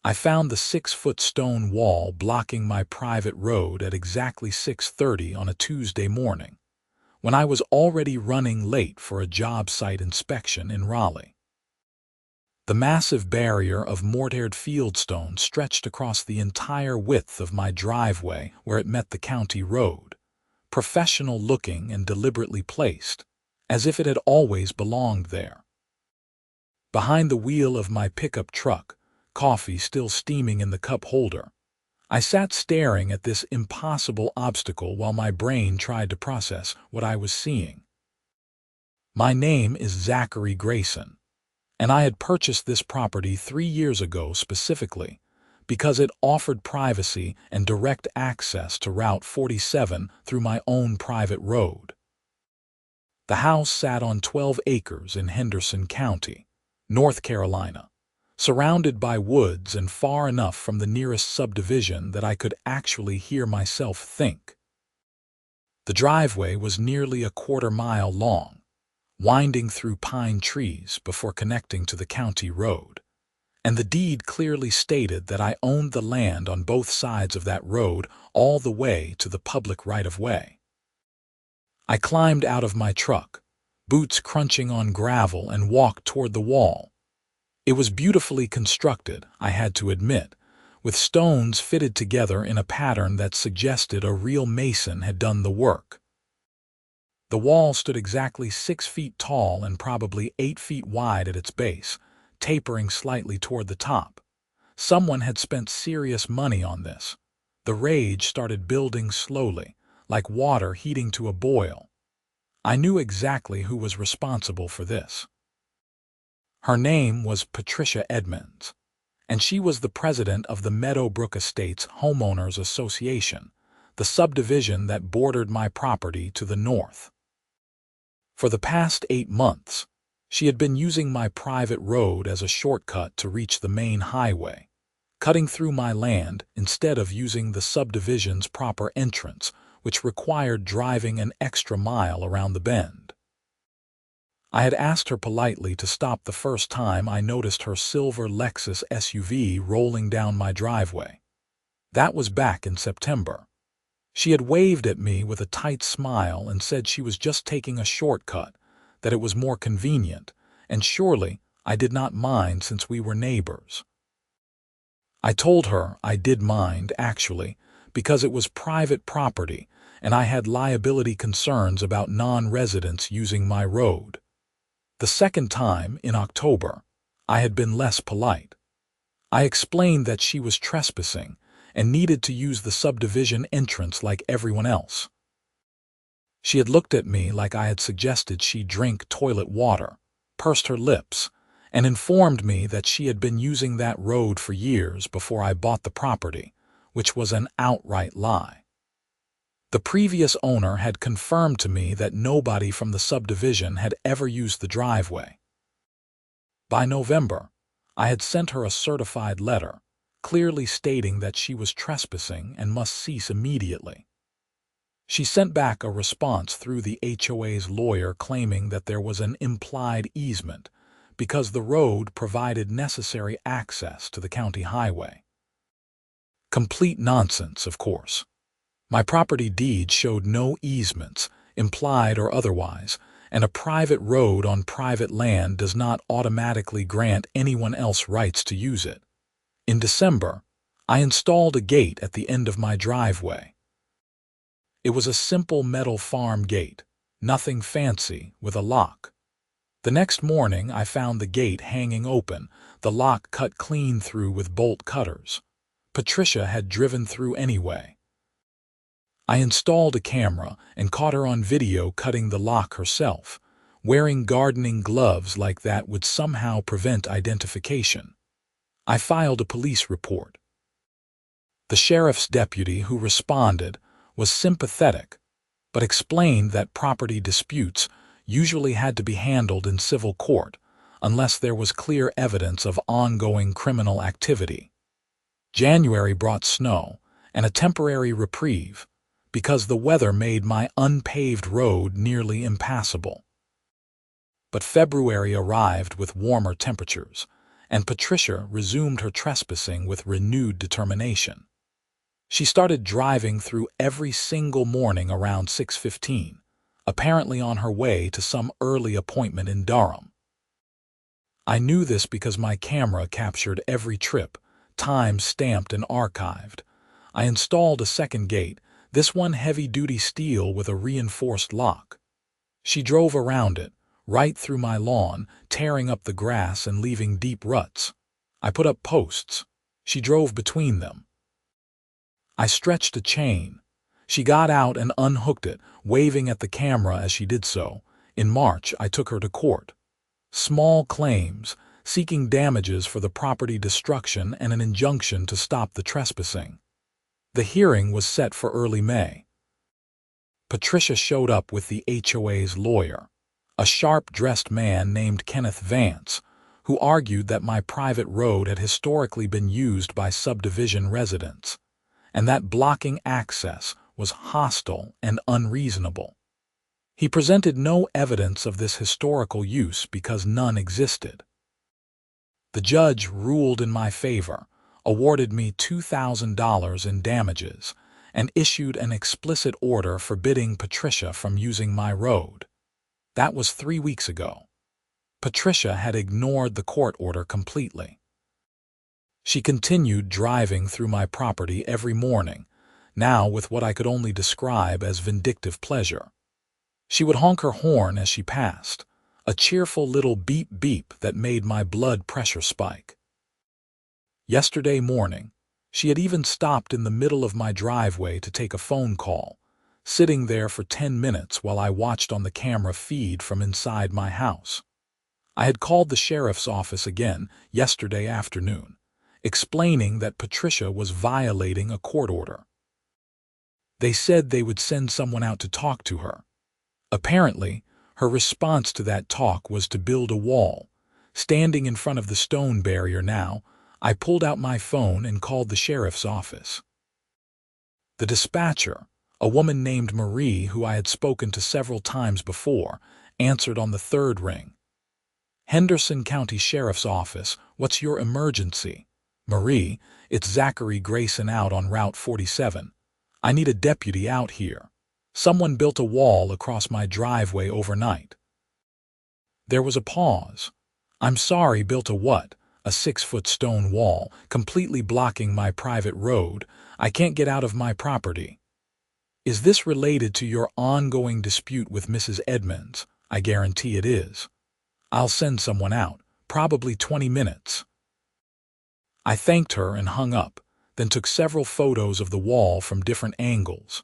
I found the 6-foot stone wall blocking my private road at exactly 6:30 on a Tuesday morning, when I was already running late for a job site inspection in Raleigh. The massive barrier of mortared fieldstone stretched across the entire width of my driveway where it met the county road, professional-looking and deliberately placed, as if it had always belonged there. Behind the wheel of my pickup truck, coffee still steaming in the cup holder, I sat staring at this impossible obstacle while my brain tried to process what I was seeing. My name is Zachary Grayson, and I had purchased this property 3 years ago specifically because it offered privacy and direct access to Route 47 through my own private road. The house sat on 12 acres in Henderson County, North Carolina, surrounded by woods and far enough from the nearest subdivision that I could actually hear myself think. The driveway was nearly a quarter-mile long, winding through pine trees before connecting to the county road, and the deed clearly stated that I owned the land on both sides of that road all the way to the public right-of-way. I climbed out of my truck, boots crunching on gravel, and walked toward the wall. It was beautifully constructed, I had to admit, with stones fitted together in a pattern that suggested a real mason had done the work. The wall stood exactly 6 feet tall and probably 8 feet wide at its base, tapering slightly toward the top. Someone had spent serious money on this. The rage started building slowly, like water heating to a boil. I knew exactly who was responsible for this. Her name was Patricia Edmonds, and she was the president of the Meadowbrook Estates Homeowners Association, the subdivision that bordered my property to the north. For the past 8 months, she had been using my private road as a shortcut to reach the main highway, cutting through my land instead of using the subdivision's proper entrance, which required driving an extra mile around the bend. I had asked her politely to stop the first time I noticed her silver Lexus SUV rolling down my driveway. That was back in September. She had waved at me with a tight smile and said she was just taking a shortcut, that it was more convenient, and surely I did not mind since we were neighbors. I told her I did mind, actually, because it was private property and I had liability concerns about non-residents using my road. The second time, in October, I had been less polite. I explained that she was trespassing and needed to use the subdivision entrance like everyone else. She had looked at me like I had suggested she drink toilet water, pursed her lips, and informed me that she had been using that road for years before I bought the property, which was an outright lie. The previous owner had confirmed to me that nobody from the subdivision had ever used the driveway. By November, I had sent her a certified letter, clearly stating that she was trespassing and must cease immediately. She sent back a response through the HOA's lawyer claiming that there was an implied easement because the road provided necessary access to the county highway. Complete nonsense, of course. My property deed showed no easements, implied or otherwise, and a private road on private land does not automatically grant anyone else rights to use it. In December, I installed a gate at the end of my driveway. It was a simple metal farm gate, nothing fancy, with a lock. The next morning I found the gate hanging open, the lock cut clean through with bolt cutters. Patricia had driven through anyway. I installed a camera and caught her on video cutting the lock herself. Wearing gardening gloves like that would somehow prevent identification. I filed a police report. The sheriff's deputy who responded was sympathetic, but explained that property disputes usually had to be handled in civil court unless there was clear evidence of ongoing criminal activity. January brought snow and a temporary reprieve because the weather made my unpaved road nearly impassable. But February arrived with warmer temperatures, and Patricia resumed her trespassing with renewed determination. She started driving through every single morning around 6:15, apparently on her way to some early appointment in Durham. I knew this because my camera captured every trip, time stamped and archived. I installed a second gate, this one heavy-duty steel with a reinforced lock. She drove around it, right through my lawn, tearing up the grass and leaving deep ruts. I put up posts. She drove between them. I stretched a chain. She got out and unhooked it, waving at the camera as she did so. In March, I took her to court. Small claims, seeking damages for the property destruction and an injunction to stop the trespassing. The hearing was set for early May. Patricia showed up with the HOA's lawyer, a sharp-dressed man named Kenneth Vance, who argued that my private road had historically been used by subdivision residents, and that blocking access was hostile and unreasonable. He presented no evidence of this historical use because none existed. The judge ruled in my favor, awarded me $2,000 in damages, and issued an explicit order forbidding Patricia from using my road. That was 3 weeks ago. Patricia had ignored the court order completely. She continued driving through my property every morning, now with what I could only describe as vindictive pleasure. She would honk her horn as she passed, a cheerful little beep-beep that made my blood pressure spike. Yesterday morning, she had even stopped in the middle of my driveway to take a phone call, sitting there for 10 minutes while I watched on the camera feed from inside my house. I had called the sheriff's office again yesterday afternoon, explaining that Patricia was violating a court order. They said they would send someone out to talk to her. Apparently, her response to that talk was to build a wall. Standing in front of the stone barrier now, I pulled out my phone and called the sheriff's office. The dispatcher, a woman named Marie who I had spoken to several times before, answered on the third ring. "Henderson County Sheriff's Office, what's your emergency?" "Marie, it's Zachary Grayson out on Route 47. I need a deputy out here. Someone built a wall across my driveway overnight." There was a pause. "I'm sorry, built a what?" "A 6-foot stone wall, completely blocking my private road. I can't get out of my property." "Is this related to your ongoing dispute with Mrs. Edmonds?" "I guarantee it is." "I'll send someone out, probably 20 minutes. I thanked her and hung up, then took several photos of the wall from different angles.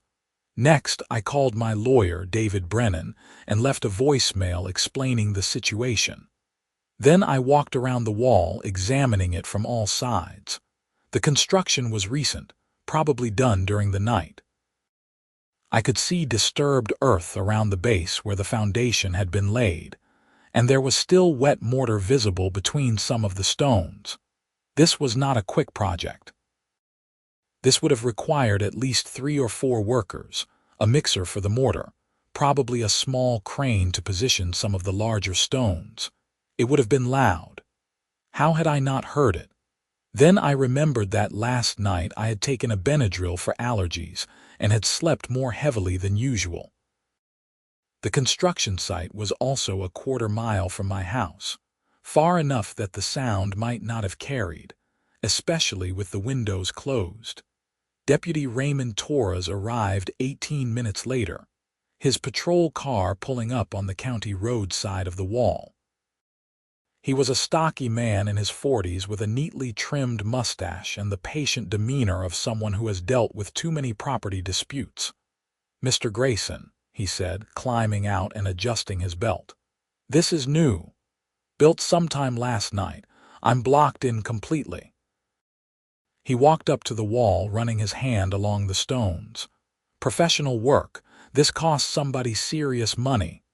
Next, I called my lawyer, David Brennan, and left a voicemail explaining the situation. Then I walked around the wall, examining it from all sides. The construction was recent, probably done during the night. I could see disturbed earth around the base where the foundation had been laid, and there was still wet mortar visible between some of the stones. This was not a quick project. This would have required at least 3 or 4 workers, a mixer for the mortar, probably a small crane to position some of the larger stones. It would have been loud. How had I not heard it? Then I remembered that last night I had taken a Benadryl for allergies and had slept more heavily than usual. The construction site was also a quarter-mile from my house, far enough that the sound might not have carried, especially with the windows closed. Deputy Raymond Torres arrived 18 minutes later, his patrol car pulling up on the county road side of the wall. He was a stocky man in his 40s with a neatly trimmed mustache and the patient demeanor of someone who has dealt with too many property disputes. "Mr. Grayson," he said, climbing out and adjusting his belt. "This is new. Built sometime last night. I'm blocked in completely." He walked up to the wall, running his hand along the stones. "Professional work. This cost somebody serious money."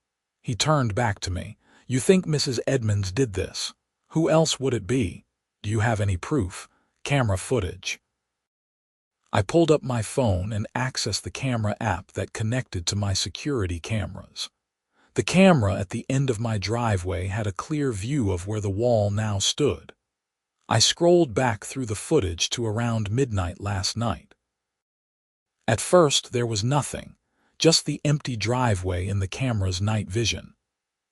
He turned back to me. "You think Mrs. Edmonds did this? Who else would it be? Do you have any proof? Camera footage?" I pulled up my phone and accessed the camera app that connected to my security cameras. The camera at the end of my driveway had a clear view of where the wall now stood. I scrolled back through the footage to around midnight last night. At first, there was nothing, just the empty driveway in the camera's night vision.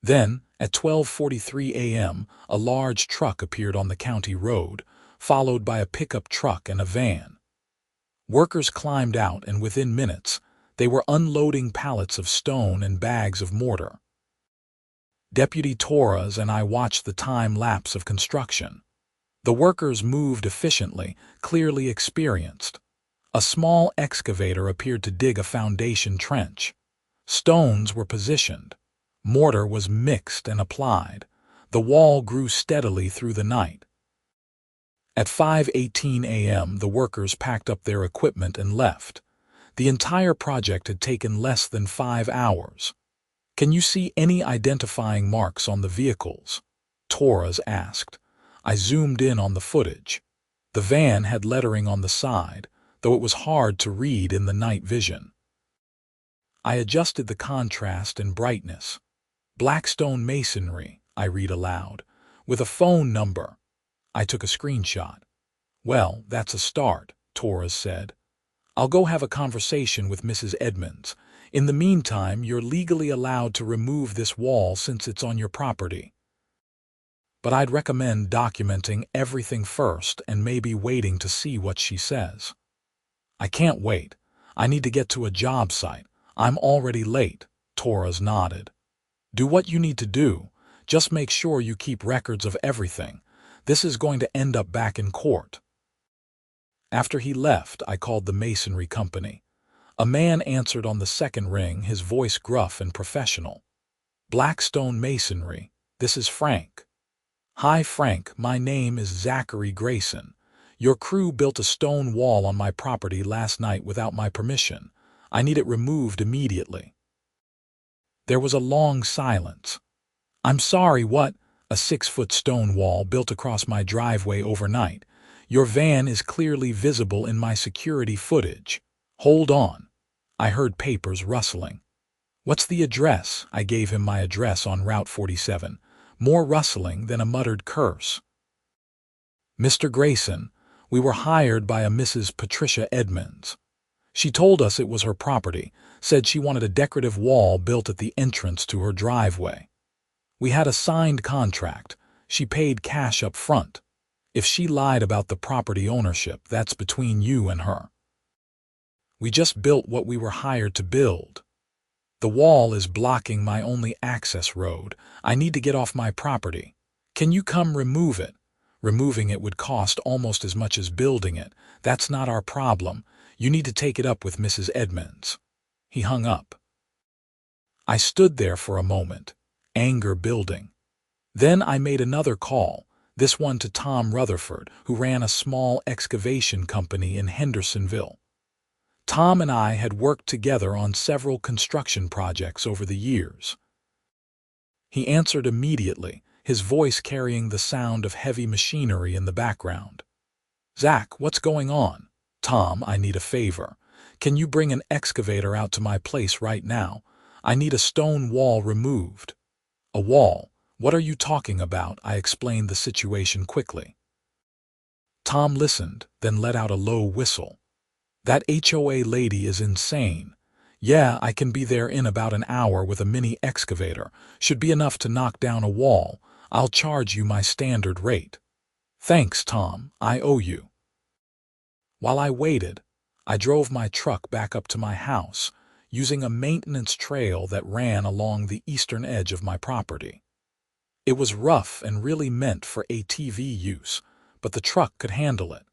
Then, at 12:43 a.m., a large truck appeared on the county road, followed by a pickup truck and a van. Workers climbed out, and within minutes, they were unloading pallets of stone and bags of mortar. Deputy Torres and I watched the time lapse of construction. The workers moved efficiently, clearly experienced. A small excavator appeared to dig a foundation trench. Stones were positioned. Mortar was mixed and applied. The wall grew steadily through the night. At 5:18 a.m., the workers packed up their equipment and left. The entire project had taken less than 5 hours. "Can you see any identifying marks on the vehicles?" Torres asked. I zoomed in on the footage. The van had lettering on the side, though it was hard to read in the night vision. I adjusted the contrast and brightness. "Blackstone Masonry," I read aloud, "with a phone number." I took a screenshot. "Well, that's a start," Torres said. "I'll go have a conversation with Mrs. Edmonds. In the meantime, you're legally allowed to remove this wall since it's on your property. But I'd recommend documenting everything first and maybe waiting to see what she says." "I can't wait. I need to get to a job site. I'm already late," Torres nodded. "Do what you need to do. Just make sure you keep records of everything. This is going to end up back in court." After he left, I called the masonry company. A man answered on the second ring, his voice gruff and professional. "Blackstone Masonry, this is Frank." "Hi Frank, my name is Zachary Grayson. Your crew built a stone wall on my property last night without my permission. I need it removed immediately." There was a long silence. "I'm sorry, what? A 6-foot stone wall built across my driveway overnight. Your van is clearly visible in my security footage. Hold on." I heard papers rustling. "What's the address?" I gave him my address on Route 47. More rustling than a muttered curse. "Mr. Grayson, we were hired by a Mrs. Patricia Edmonds. She told us it was her property, said she wanted a decorative wall built at the entrance to her driveway. We had a signed contract. She paid cash up front. If she lied about the property ownership, that's between you and her. We just built what we were hired to build. The wall is blocking my only access road. I need to get off my property. Can you come remove it? Removing it would cost almost as much as building it. That's not our problem. You need to take it up with Mrs. Edmonds." He hung up. I stood there for a moment, anger building. Then I made another call, this one to Tom Rutherford, who ran a small excavation company in Hendersonville. Tom and I had worked together on several construction projects over the years. He answered immediately, his voice carrying the sound of heavy machinery in the background. "Zach, what's going on?" "Tom, I need a favor. Can you bring an excavator out to my place right now? I need a stone wall removed." "A wall? What are you talking about?" I explained the situation quickly. Tom listened, then let out a low whistle. "That HOA lady is insane. Yeah, I can be there in about an hour with a mini excavator. Should be enough to knock down a wall. I'll charge you my standard rate." "Thanks, Tom. I owe you." While I waited, I drove my truck back up to my house, using a maintenance trail that ran along the eastern edge of my property. It was rough and really meant for ATV use, but the truck could handle it.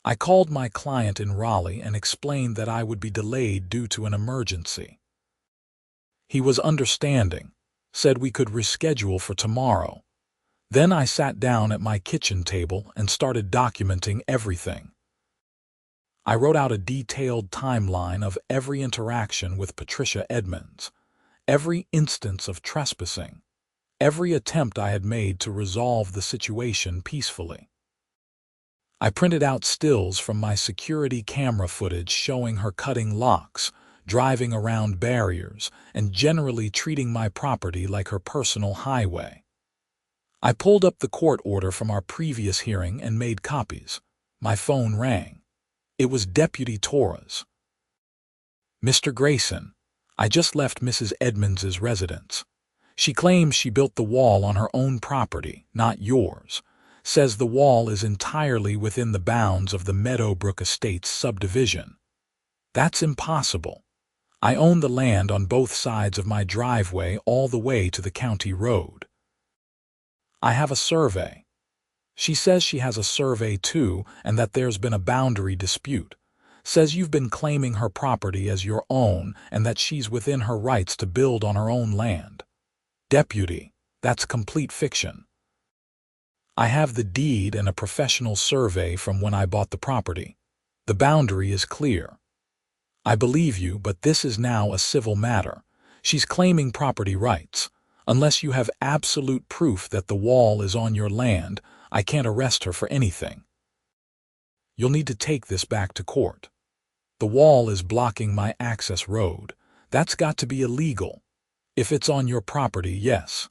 I called my client in Raleigh and explained that I would be delayed due to an emergency. He was understanding, said we could reschedule for tomorrow. Then I sat down at my kitchen table and started documenting everything. I wrote out a detailed timeline of every interaction with Patricia Edmonds, every instance of trespassing, every attempt I had made to resolve the situation peacefully. I printed out stills from my security camera footage showing her cutting locks, driving around barriers, and generally treating my property like her personal highway. I pulled up the court order from our previous hearing and made copies. My phone rang. It was Deputy Torres. "Mr. Grayson, I just left Mrs. Edmonds' residence. She claims she built the wall on her own property, not yours. Says the wall is entirely within the bounds of the Meadowbrook Estates subdivision. That's impossible. I own the land on both sides of my driveway all the way to the county road. I have a survey. She says she has a survey too and that there's been a boundary dispute. Says you've been claiming her property as your own and that she's within her rights to build on her own land. Deputy, that's complete fiction. I have the deed and a professional survey from when I bought the property. The boundary is clear. I believe you, but this is now a civil matter. She's claiming property rights. Unless you have absolute proof that the wall is on your land, I can't arrest her for anything. You'll need to take this back to court. The wall is blocking my access road. That's got to be illegal. If it's on your property, yes.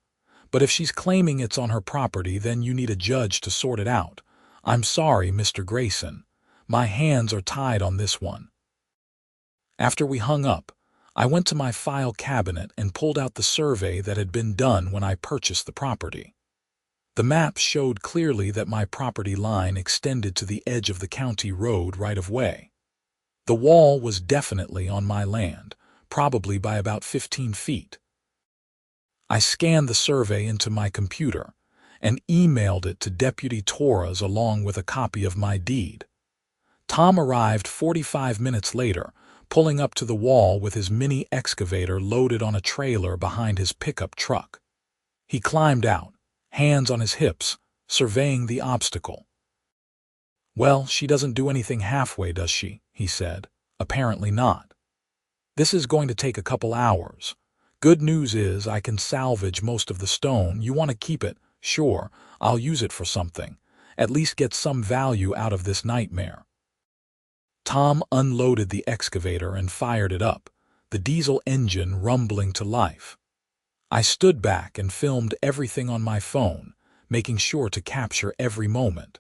But if she's claiming it's on her property, then you need a judge to sort it out. I'm sorry, Mr. Grayson. My hands are tied on this one." After we hung up, I went to my file cabinet and pulled out the survey that had been done when I purchased the property. The map showed clearly that my property line extended to the edge of the county road right-of-way. The wall was definitely on my land, probably by about 15 feet. I scanned the survey into my computer and emailed it to Deputy Torres along with a copy of my deed. Tom arrived 45 minutes later, pulling up to the wall with his mini excavator loaded on a trailer behind his pickup truck. He climbed out, hands on his hips, surveying the obstacle. "Well, she doesn't do anything halfway, does she?" he said. "Apparently not. This is going to take a couple hours. Good news is I can salvage most of the stone. You want to keep it? Sure, I'll use it for something. At least get some value out of this nightmare." Tom unloaded the excavator and fired it up, the diesel engine rumbling to life. I stood back and filmed everything on my phone, making sure to capture every moment.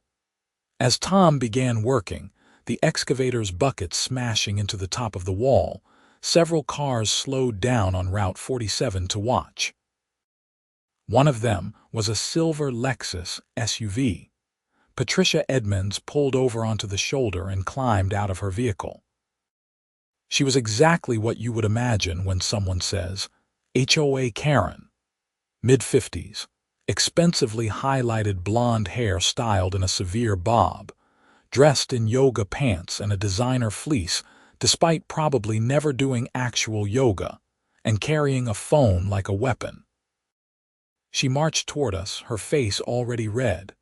As Tom began working, the excavator's bucket smashing into the top of the wall, several cars slowed down on Route 47 to watch. One of them was a silver Lexus SUV. Patricia Edmonds pulled over onto the shoulder and climbed out of her vehicle. She was exactly what you would imagine when someone says, HOA Karen. Mid-50s, expensively highlighted blonde hair styled in a severe bob, dressed in yoga pants and a designer fleece despite probably never doing actual yoga, and carrying a phone like a weapon. She marched toward us, her face already red.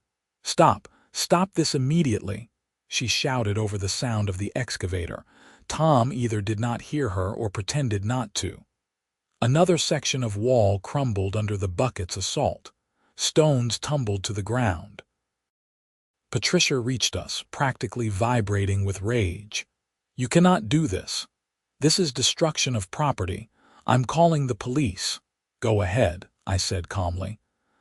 "Stop! Stop this immediately!" she shouted over the sound of the excavator. Tom either did not hear her or pretended not to. Another section of wall crumbled under the bucket's assault. Stones tumbled to the ground. Patricia reached us, practically vibrating with rage. "You cannot do this. This is destruction of property. I'm calling the police." "Go ahead," I said calmly.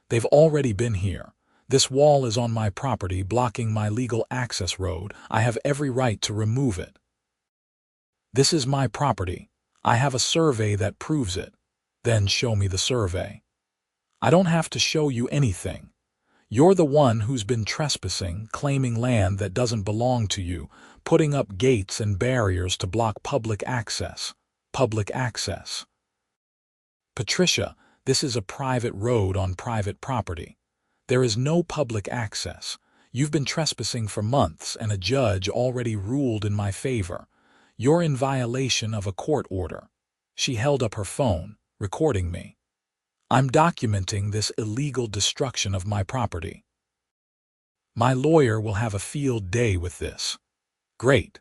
"They've already been here. This wall is on my property, blocking my legal access road. I have every right to remove it. This is my property. I have a survey that proves it." "Then show me the survey." "I don't have to show you anything. You're the one who's been trespassing, claiming land that doesn't belong to you, putting up gates and barriers to block public access." "Public access?" "Patricia, this is a private road on private property. There is no public access. You've been trespassing for months and a judge already ruled in my favor. You're in violation of a court order." She held up her phone, recording me. "I'm documenting this illegal destruction of my property. My lawyer will have a field day with this." "Great.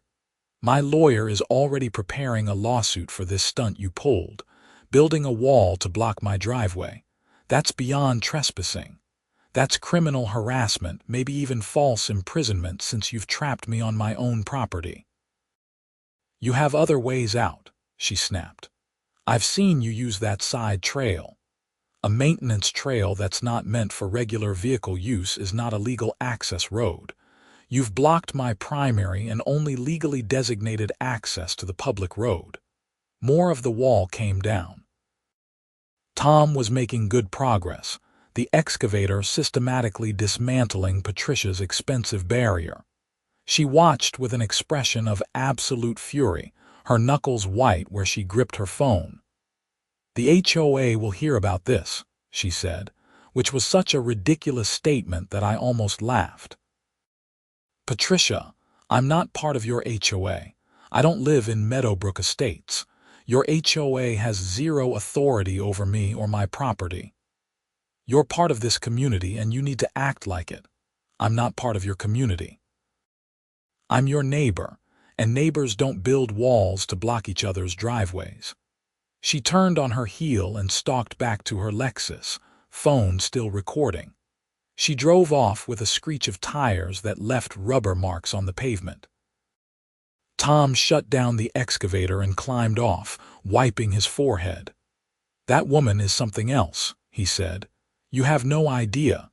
My lawyer is already preparing a lawsuit for this stunt you pulled, building a wall to block my driveway. That's beyond trespassing. That's criminal harassment, maybe even false imprisonment since you've trapped me on my own property." "You have other ways out," she snapped. "I've seen you use that side trail. A maintenance trail that's not meant for regular vehicle use is not a legal access road. You've blocked my primary and only legally designated access to the public road. More of the wall came down. Tom was making good progress, the excavator systematically dismantling Patricia's expensive barrier. She watched with an expression of absolute fury, her knuckles white where she gripped her phone. "The HOA will hear about this," she said, which was such a ridiculous statement that I almost laughed. "Patricia, I'm not part of your HOA. I don't live in Meadowbrook Estates. Your HOA has zero authority over me or my property. You're part of this community and you need to act like it. I'm not part of your community. I'm your neighbor, and neighbors don't build walls to block each other's driveways." She turned on her heel and stalked back to her Lexus, phone still recording. She drove off with a screech of tires that left rubber marks on the pavement. Tom shut down the excavator and climbed off, wiping his forehead. "That woman is something else," he said. "You have no idea.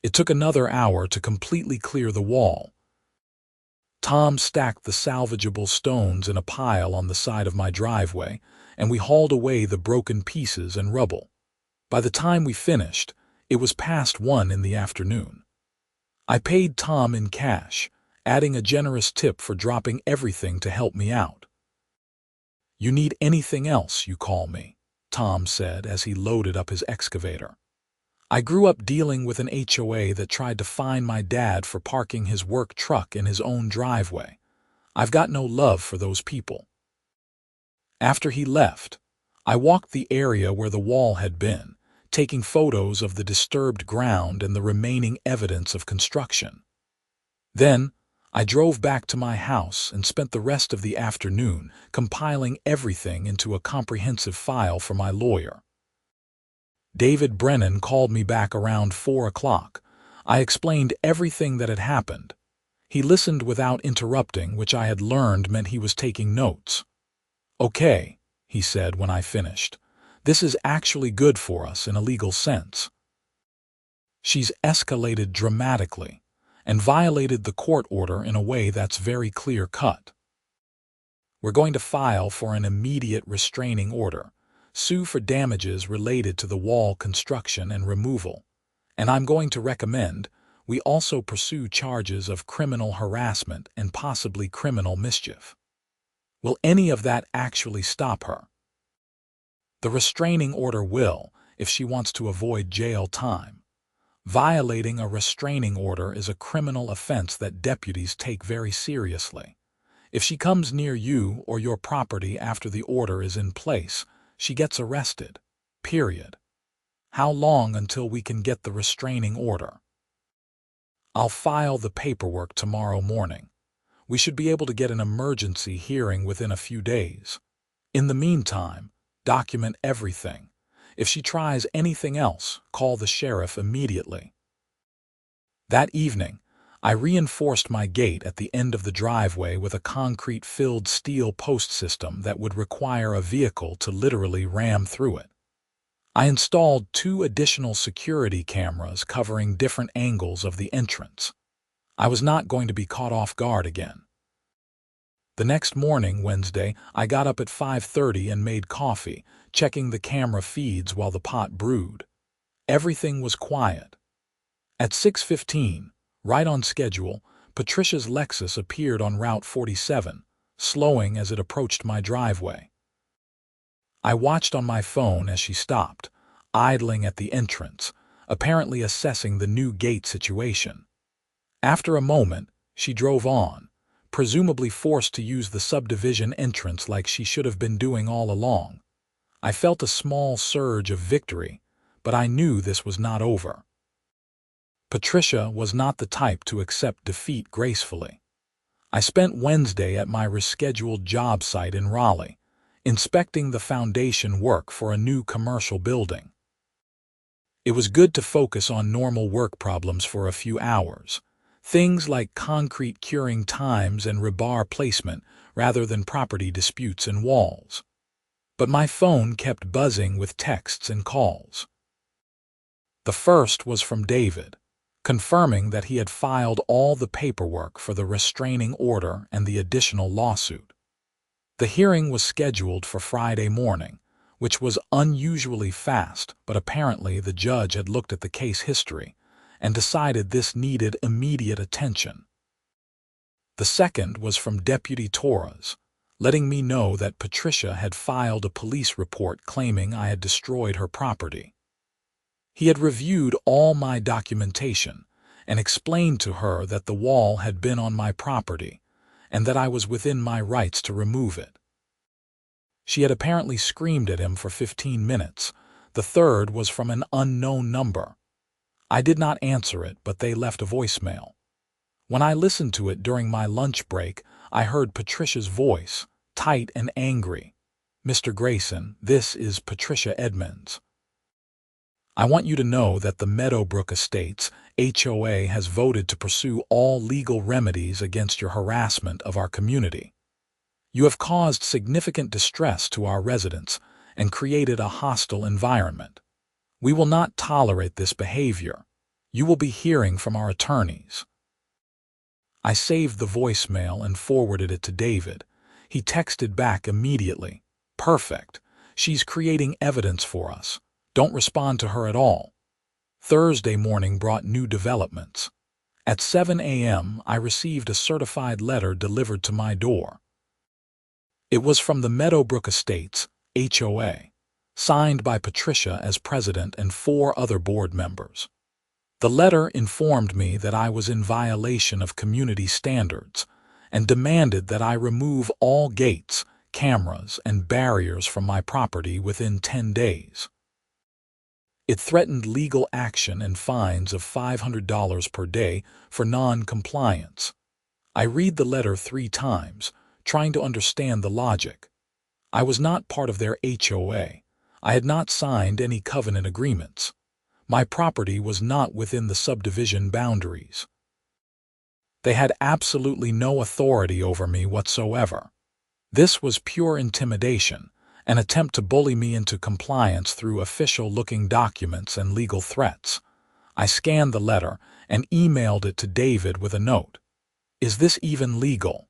It took another hour to completely clear the wall." Tom stacked the salvageable stones in a pile on the side of my driveway, and we hauled away the broken pieces and rubble. By the time we finished, it was past 1 in the afternoon. I paid Tom in cash, adding a generous tip for dropping everything to help me out. "You need anything else, you call me," Tom said as he loaded up his excavator. "I grew up dealing with an HOA that tried to fine my dad for parking his work truck in his own driveway. I've got no love for those people." After he left, I walked the area where the wall had been, taking photos of the disturbed ground and the remaining evidence of construction. Then, I drove back to my house and spent the rest of the afternoon compiling everything into a comprehensive file for my lawyer. David Brennan called me back around 4 o'clock. I explained everything that had happened. He listened without interrupting, which I had learned meant he was taking notes. "Okay," he said when I finished. "This is actually good for us in a legal sense. She's escalated dramatically and violated the court order in a way that's very clear-cut. We're going to file for an immediate restraining order, sue for damages related to the wall construction and removal, and I'm going to recommend we also pursue charges of criminal harassment and possibly criminal mischief." Will any of that actually stop her? The restraining order will, if she wants to avoid jail time. Violating a restraining order is a criminal offense that deputies take very seriously. If she comes near you or your property after the order is in place, she gets arrested. Period. How long until we can get the restraining order? I'll file the paperwork tomorrow morning. We should be able to get an emergency hearing within a few days. In the meantime, document everything. If she tries anything else, call the sheriff immediately. That evening, I reinforced my gate at the end of the driveway with a concrete-filled steel post system that would require a vehicle to literally ram through it. I installed 2 additional security cameras covering different angles of the entrance. I was not going to be caught off guard again. The next morning, Wednesday, I got up at 5:30 and made coffee, checking the camera feeds while the pot brewed. Everything was quiet. At 6:15, right on schedule, Patricia's Lexus appeared on Route 47, slowing as it approached my driveway. I watched on my phone as she stopped, idling at the entrance, apparently assessing the new gate situation. After a moment, she drove on, presumably forced to use the subdivision entrance like she should have been doing all along. I felt a small surge of victory, but I knew this was not over. Patricia was not the type to accept defeat gracefully. I spent Wednesday at my rescheduled job site in Raleigh, inspecting the foundation work for a new commercial building. It was good to focus on normal work problems for a few hours, things like concrete curing times and rebar placement rather than property disputes and walls. But my phone kept buzzing with texts and calls. The first was from David, confirming that he had filed all the paperwork for the restraining order and the additional lawsuit. The hearing was scheduled for Friday morning, which was unusually fast, but apparently the judge had looked at the case history and decided this needed immediate attention. The second was from Deputy Torres, letting me know that Patricia had filed a police report claiming I had destroyed her property. He had reviewed all my documentation and explained to her that the wall had been on my property and that I was within my rights to remove it. She had apparently screamed at him for 15 minutes. The third was from an unknown number. I did not answer it, but they left a voicemail. When I listened to it during my lunch break, I heard Patricia's voice, tight and angry. "Mr. Grayson, this is Patricia Edmonds. I want you to know that the Meadowbrook Estates, HOA, has voted to pursue all legal remedies against your harassment of our community. You have caused significant distress to our residents and created a hostile environment. We will not tolerate this behavior. You will be hearing from our attorneys." I saved the voicemail and forwarded it to David. He texted back immediately, "Perfect. She's creating evidence for us. Don't respond to her at all." Thursday morning brought new developments. At 7 a.m., I received a certified letter delivered to my door. It was from the Meadowbrook Estates, HOA, signed by Patricia as president and 4 other board members. The letter informed me that I was in violation of community standards and demanded that I remove all gates, cameras, and barriers from my property within 10 days. It threatened legal action and fines of $500 per day for non-compliance. I read the letter 3 times, trying to understand the logic. I was not part of their HOA. I had not signed any covenant agreements. My property was not within the subdivision boundaries. They had absolutely no authority over me whatsoever. This was pure intimidation, an attempt to bully me into compliance through official-looking documents and legal threats. I scanned the letter and emailed it to David with a note. "Is this even legal?"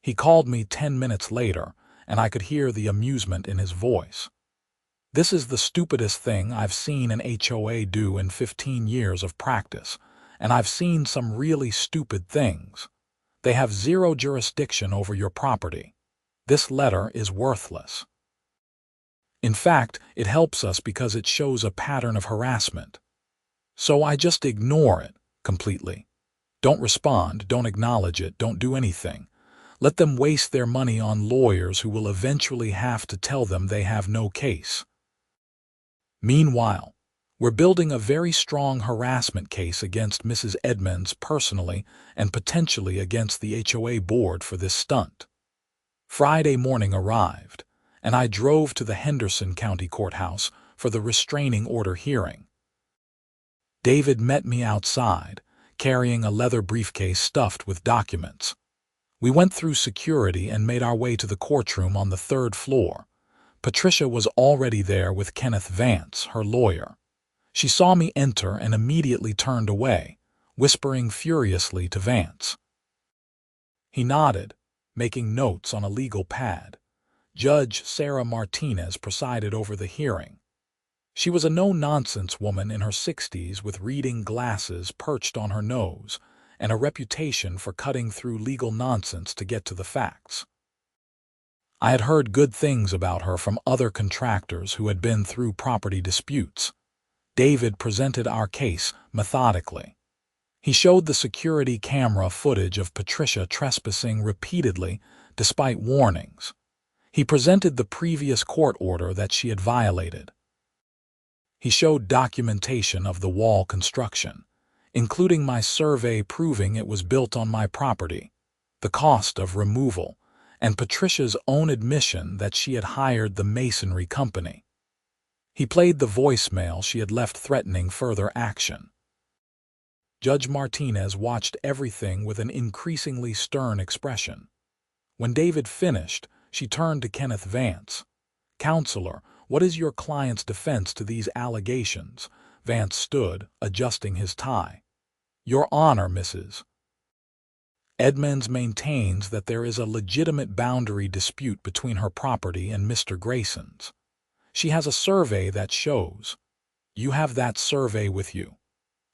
He called me 10 minutes later, and I could hear the amusement in his voice. "This is the stupidest thing I've seen an HOA do in 15 years of practice, and I've seen some really stupid things. They have zero jurisdiction over your property. This letter is worthless. In fact, it helps us because it shows a pattern of harassment. So I just ignore it completely. Don't respond, don't acknowledge it, don't do anything. Let them waste their money on lawyers who will eventually have to tell them they have no case. Meanwhile, we're building a very strong harassment case against Mrs. Edmonds personally and potentially against the HOA board for this stunt." Friday morning arrived, and I drove to the Henderson County Courthouse for the restraining order hearing. David met me outside, carrying a leather briefcase stuffed with documents. We went through security and made our way to the courtroom on the 3rd floor. Patricia was already there with Kenneth Vance, her lawyer. She saw me enter and immediately turned away, whispering furiously to Vance. He nodded, making notes on a legal pad. Judge Sarah Martinez presided over the hearing. She was a no-nonsense woman in her 60s with reading glasses perched on her nose and a reputation for cutting through legal nonsense to get to the facts. I had heard good things about her from other contractors who had been through property disputes. David presented our case methodically. He showed the security camera footage of Patricia trespassing repeatedly despite warnings. He presented the previous court order that she had violated. He showed documentation of the wall construction, including my survey proving it was built on my property, the cost of removal, and Patricia's own admission that she had hired the masonry company. He played the voicemail she had left threatening further action. Judge Martinez watched everything with an increasingly stern expression. When David finished, she turned to Kenneth Vance. "Counselor, what is your client's defense to these allegations?" Vance stood, adjusting his tie. Your Honor, Mrs. Edmonds maintains that there is a legitimate boundary dispute between her property and Mr. Grayson's. She has a survey that shows. You have that survey with you.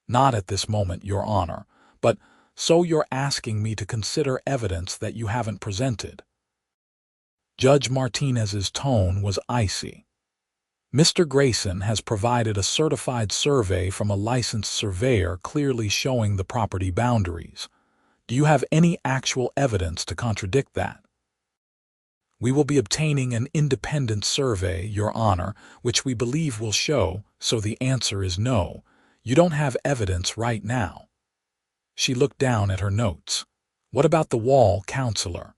Not at this moment, Your Honor, but so you're asking me to consider evidence that you haven't presented. Judge Martinez's tone was icy. Mr. Grayson has provided a certified survey from a licensed surveyor clearly showing the property boundaries. Do you have any actual evidence to contradict that? We will be obtaining an independent survey, Your Honor, which we believe will show, so the answer is no. You don't have evidence right now. She looked down at her notes. What about the wall, Counselor?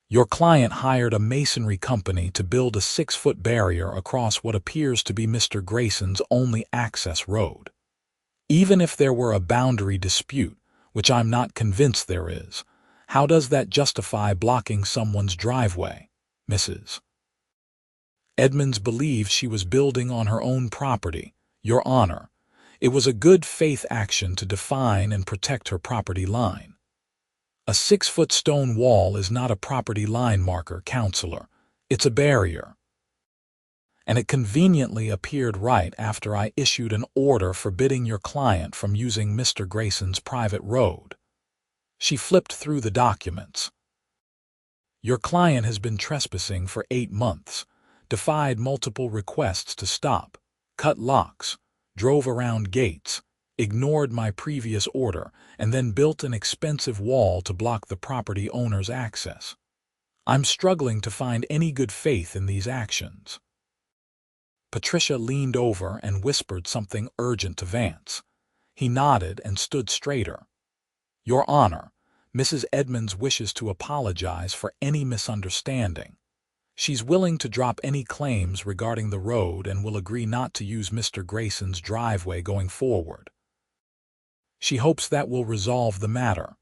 Your client hired a masonry company to build a 6-foot barrier across what appears to be Mr. Grayson's only access road. Even if there were a boundary dispute, which I'm not convinced there is, how does that justify blocking someone's driveway, Mrs. Edmonds believed she was building on her own property, Your Honor. It was a good faith action to define and protect her property line. A 6-foot stone wall is not a property line marker, Counselor. It's a barrier. And it conveniently appeared right after I issued an order forbidding your client from using Mr. Grayson's private road. She flipped through the documents. Your client has been trespassing for 8 months, defied multiple requests to stop, cut locks, drove around gates, ignored my previous order, and then built an expensive wall to block the property owner's access. I'm struggling to find any good faith in these actions. Patricia leaned over and whispered something urgent to Vance. He nodded and stood straighter. Your Honor, Mrs. Edmonds wishes to apologize for any misunderstanding. She's willing to drop any claims regarding the road and will agree not to use Mr. Grayson's driveway going forward. She hopes that will resolve the matter.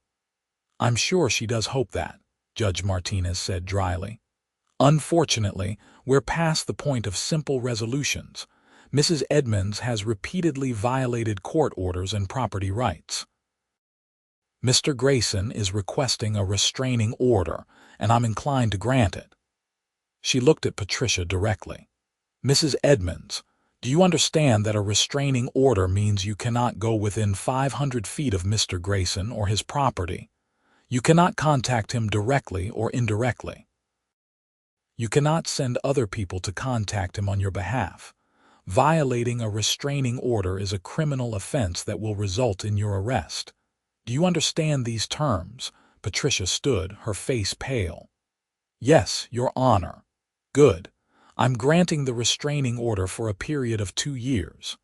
I'm sure she does hope that, Judge Martinez said dryly. Unfortunately, we're past the point of simple resolutions. Mrs. Edmonds has repeatedly violated court orders and property rights. Mr. Grayson is requesting a restraining order, and I'm inclined to grant it. She looked at Patricia directly. Mrs. Edmonds, do you understand that a restraining order means you cannot go within 500 feet of Mr. Grayson or his property? You cannot contact him directly or indirectly. You cannot send other people to contact him on your behalf. Violating a restraining order is a criminal offense that will result in your arrest. Do you understand these terms? Patricia stood, her face pale. Yes, Your Honor. Good. I'm granting the restraining order for a period of 2 years.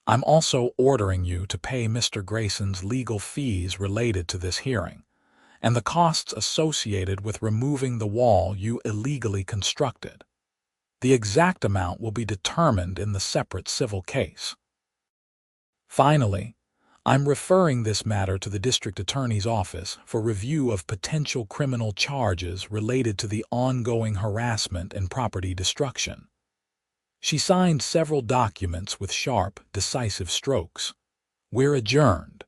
I'm also ordering you to pay Mr. Grayson's legal fees related to this hearing, and the costs associated with removing the wall you illegally constructed. The exact amount will be determined in the separate civil case. Finally, I'm referring this matter to the District Attorney's Office for review of potential criminal charges related to the ongoing harassment and property destruction. She signed several documents with sharp, decisive strokes. We're adjourned.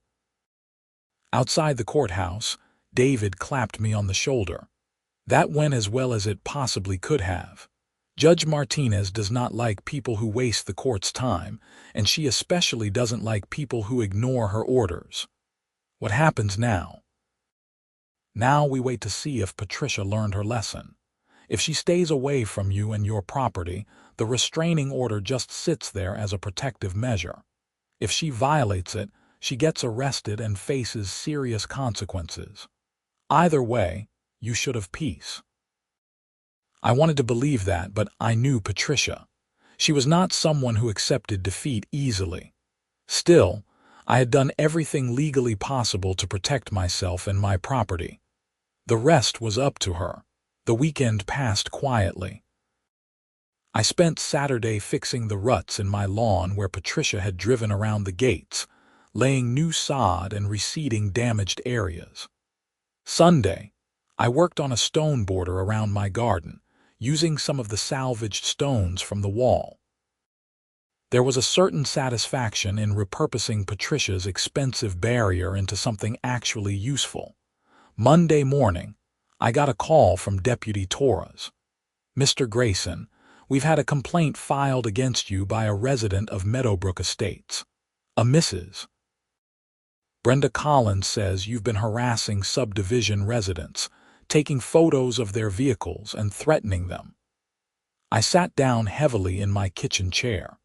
Outside the courthouse, David clapped me on the shoulder. That went as well as it possibly could have. Judge Martinez does not like people who waste the court's time, and she especially doesn't like people who ignore her orders. What happens now? Now we wait to see if Patricia learned her lesson. If she stays away from you and your property, the restraining order just sits there as a protective measure. If she violates it, she gets arrested and faces serious consequences. Either way, you should have peace. I wanted to believe that, but I knew Patricia. She was not someone who accepted defeat easily. Still, I had done everything legally possible to protect myself and my property. The rest was up to her. The weekend passed quietly. I spent Saturday fixing the ruts in my lawn where Patricia had driven around the gates, laying new sod and reseeding damaged areas. Sunday, I worked on a stone border around my garden, using some of the salvaged stones from the wall. There was a certain satisfaction in repurposing Patricia's expensive barrier into something actually useful. Monday morning, I got a call from Deputy Torres. "Mr. Grayson, we've had a complaint filed against you by a resident of Meadowbrook Estates. A Mrs. Brenda Collins says you've been harassing subdivision residents, taking photos of their vehicles and threatening them." I sat down heavily in my kitchen chair.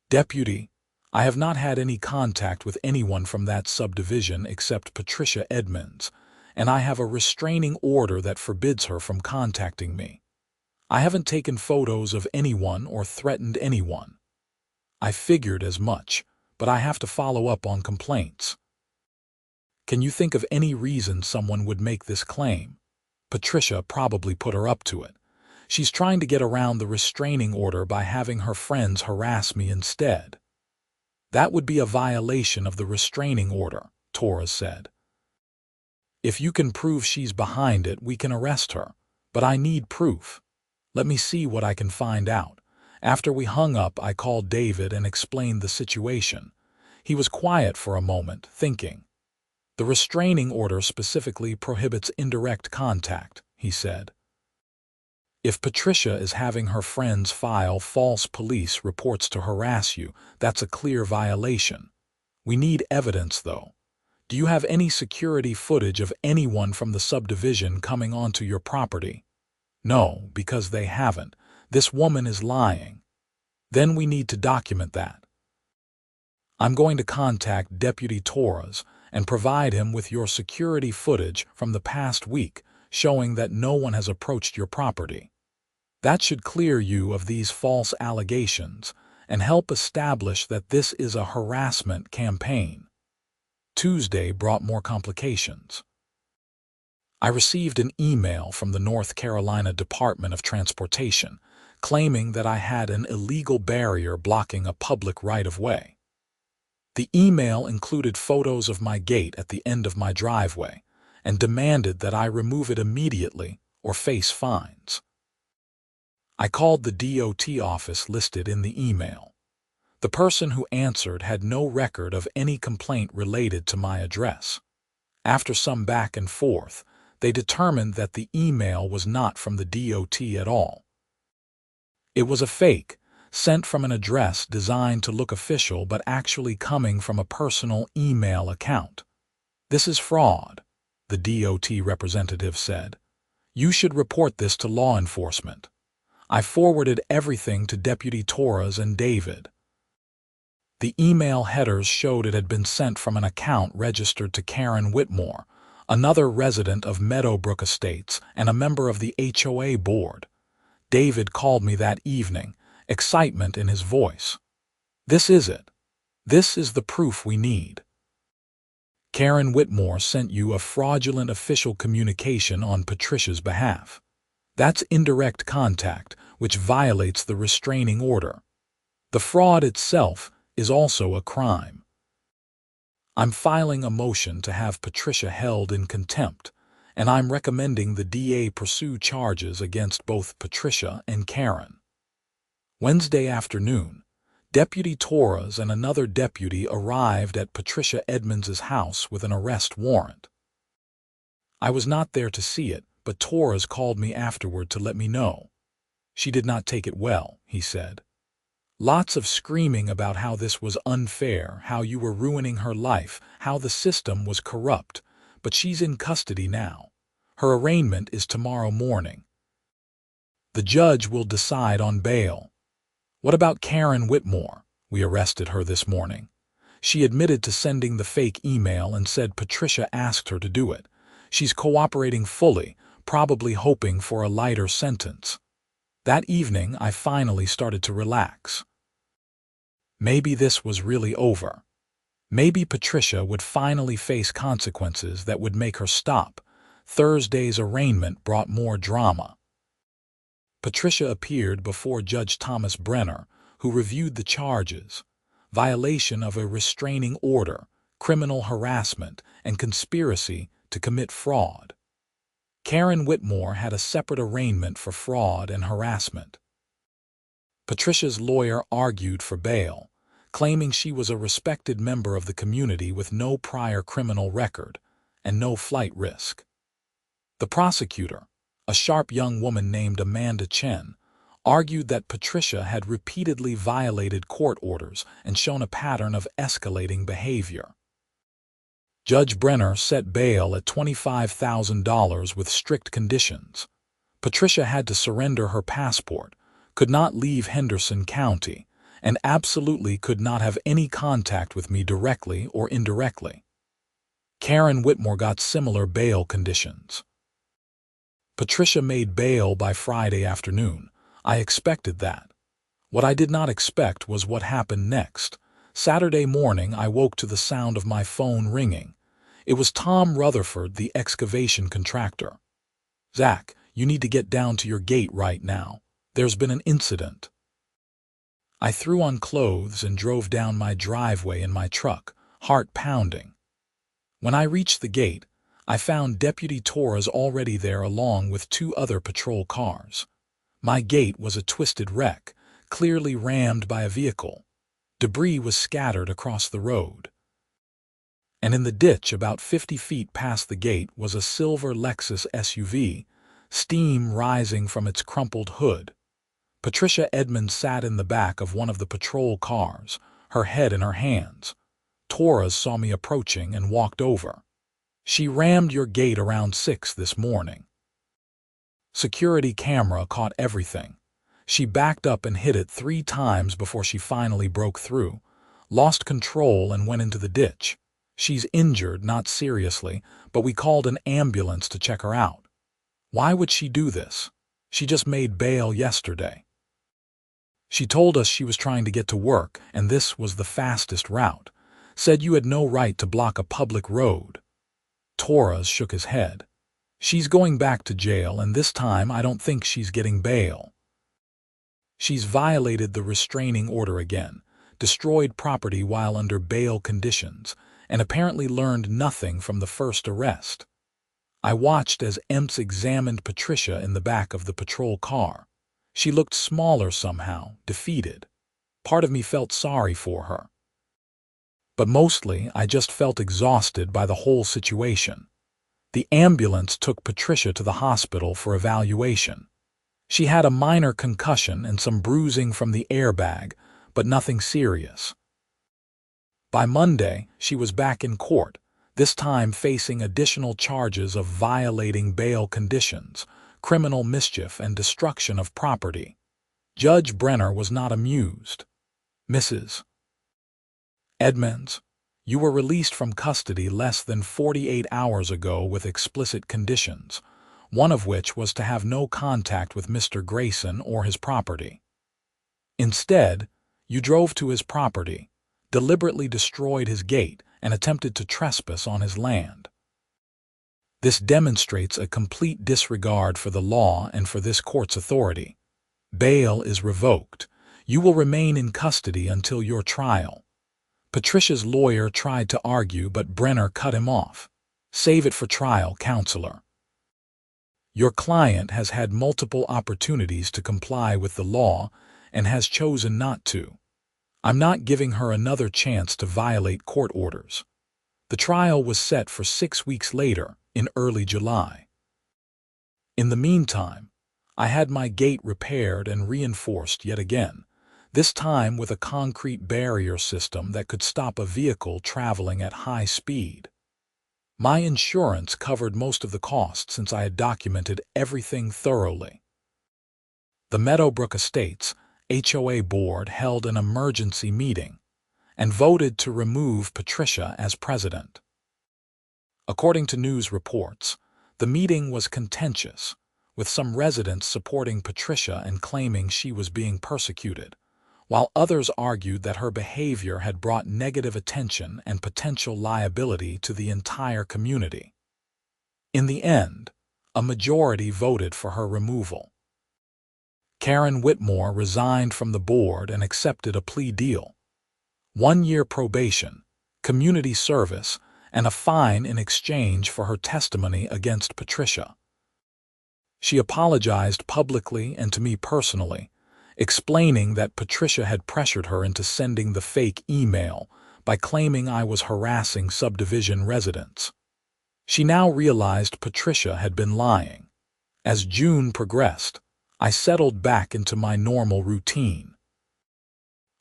"Deputy, I have not had any contact with anyone from that subdivision except Patricia Edmonds, and I have a restraining order that forbids her from contacting me. I haven't taken photos of anyone or threatened anyone." I figured as much, but I have to follow up on complaints. "Can you think of any reason someone would make this claim?" Patricia probably put her up to it. "She's trying to get around the restraining order by having her friends harass me instead." "That would be a violation of the restraining order," Torres said. "If you can prove she's behind it, we can arrest her, but I need proof. Let me see what I can find out." After we hung up, I called David and explained the situation. He was quiet for a moment, thinking. "The restraining order specifically prohibits indirect contact," he said. "If Patricia is having her friends file false police reports to harass you, that's a clear violation. We need evidence, though. Do you have any security footage of anyone from the subdivision coming onto your property?" "No, because they haven't. This woman is lying." "Then we need to document that." "I'm going to contact Deputy Torres and provide him with your security footage from the past week showing that no one has approached your property. That should clear you of these false allegations and help establish that this is a harassment campaign." Tuesday brought more complications. I received an email from the North Carolina Department of Transportation claiming that I had an illegal barrier blocking a public right-of-way. The email included photos of my gate at the end of my driveway and demanded that I remove it immediately or face fines. I called the DOT office listed in the email. The person who answered had no record of any complaint related to my address. After some back and forth, they determined that the email was not from the DOT at all. It was a fake, sent from an address designed to look official but actually coming from a personal email account. "This is fraud," the DOT representative said. "You should report this to law enforcement." I forwarded everything to Deputy Torres and David. The email headers showed it had been sent from an account registered to Karen Whitmore, another resident of Meadowbrook Estates and a member of the HOA board. David called me that evening, excitement in his voice. "This is it. This is the proof we need. Karen Whitmore sent you a fraudulent official communication on Patricia's behalf. That's indirect contact, which violates the restraining order. The fraud itself is also a crime. I'm filing a motion to have Patricia held in contempt, and I'm recommending the DA pursue charges against both Patricia and Karen." Wednesday afternoon, Deputy Torres and another deputy arrived at Patricia Edmonds' house with an arrest warrant. I was not there to see it, but Torres called me afterward to let me know. "She did not take it well," he said. "Lots of screaming about how this was unfair, how you were ruining her life, how the system was corrupt, but she's in custody now. Her arraignment is tomorrow morning. The judge will decide on bail." "What about Karen Whitmore? We arrested her this morning. She admitted to sending the fake email and said Patricia asked her to do it. She's cooperating fully, probably hoping for a lighter sentence." That evening, I finally started to relax. Maybe this was really over. Maybe Patricia would finally face consequences that would make her stop. Thursday's arraignment brought more drama. Patricia appeared before Judge Thomas Brenner, who reviewed the charges: violation of a restraining order, criminal harassment, and conspiracy to commit fraud. Karen Whitmore had a separate arraignment for fraud and harassment. Patricia's lawyer argued for bail, claiming she was a respected member of the community with no prior criminal record and no flight risk. The prosecutor, a sharp young woman named Amanda Chen, argued that Patricia had repeatedly violated court orders and shown a pattern of escalating behavior. Judge Brenner set bail at $25,000 with strict conditions. Patricia had to surrender her passport, could not leave Henderson County, and absolutely could not have any contact with me directly or indirectly. Karen Whitmore got similar bail conditions. Patricia made bail by Friday afternoon. I expected that. What I did not expect was what happened next. Saturday morning, I woke to the sound of my phone ringing. It was Tom Rutherford, the excavation contractor. "Zach, you need to get down to your gate right now. There's been an incident." I threw on clothes and drove down my driveway in my truck, heart pounding. When I reached the gate, I found Deputy Torres already there along with 2 other patrol cars. My gate was a twisted wreck, clearly rammed by a vehicle. Debris was scattered across the road. And in the ditch about 50 feet past the gate was a silver Lexus SUV, steam rising from its crumpled hood. Patricia Edmonds sat in the back of one of the patrol cars, her head in her hands. Torres saw me approaching and walked over. "She rammed your gate around 6 this morning. Security camera caught everything. She backed up and hit it 3 times before she finally broke through, lost control and went into the ditch. She's injured, not seriously, but we called an ambulance to check her out. Why would she do this? She just made bail yesterday. She told us she was trying to get to work, and this was the fastest route. Said you had no right to block a public road." Torres shook his head. "She's going back to jail, and this time I don't think she's getting bail. She's violated the restraining order again, destroyed property while under bail conditions, and apparently learned nothing from the first arrest." I watched as EMS examined Patricia in the back of the patrol car. She looked smaller somehow, defeated. Part of me felt sorry for her. But mostly, I just felt exhausted by the whole situation. The ambulance took Patricia to the hospital for evaluation. She had a minor concussion and some bruising from the airbag, but nothing serious. By Monday, she was back in court, this time facing additional charges of violating bail conditions, criminal mischief, and destruction of property. Judge Brenner was not amused. "Mrs. Edmonds, you were released from custody less than 48 hours ago with explicit conditions, one of which was to have no contact with Mr. Grayson or his property. Instead, you drove to his property, deliberately destroyed his gate, and attempted to trespass on his land. This demonstrates a complete disregard for the law and for this court's authority. Bail is revoked. You will remain in custody until your trial." Patricia's lawyer tried to argue, but Brenner cut him off. "Save it for trial, counselor. Your client has had multiple opportunities to comply with the law and has chosen not to. I'm not giving her another chance to violate court orders." The trial was set for 6 weeks later, in early July. In the meantime, I had my gate repaired and reinforced yet again, this time with a concrete barrier system that could stop a vehicle traveling at high speed. My insurance covered most of the costs since I had documented everything thoroughly. The Meadowbrook Estates HOA board held an emergency meeting and voted to remove Patricia as president. According to news reports, the meeting was contentious, with some residents supporting Patricia and claiming she was being persecuted, while others argued that her behavior had brought negative attention and potential liability to the entire community. In the end, a majority voted for her removal. Karen Whitmore resigned from the board and accepted a plea deal: 1-year probation, community service, and a fine in exchange for her testimony against Patricia. She apologized publicly and to me personally, explaining that Patricia had pressured her into sending the fake email by claiming I was harassing subdivision residents. She now realized Patricia had been lying. As June progressed, I settled back into my normal routine.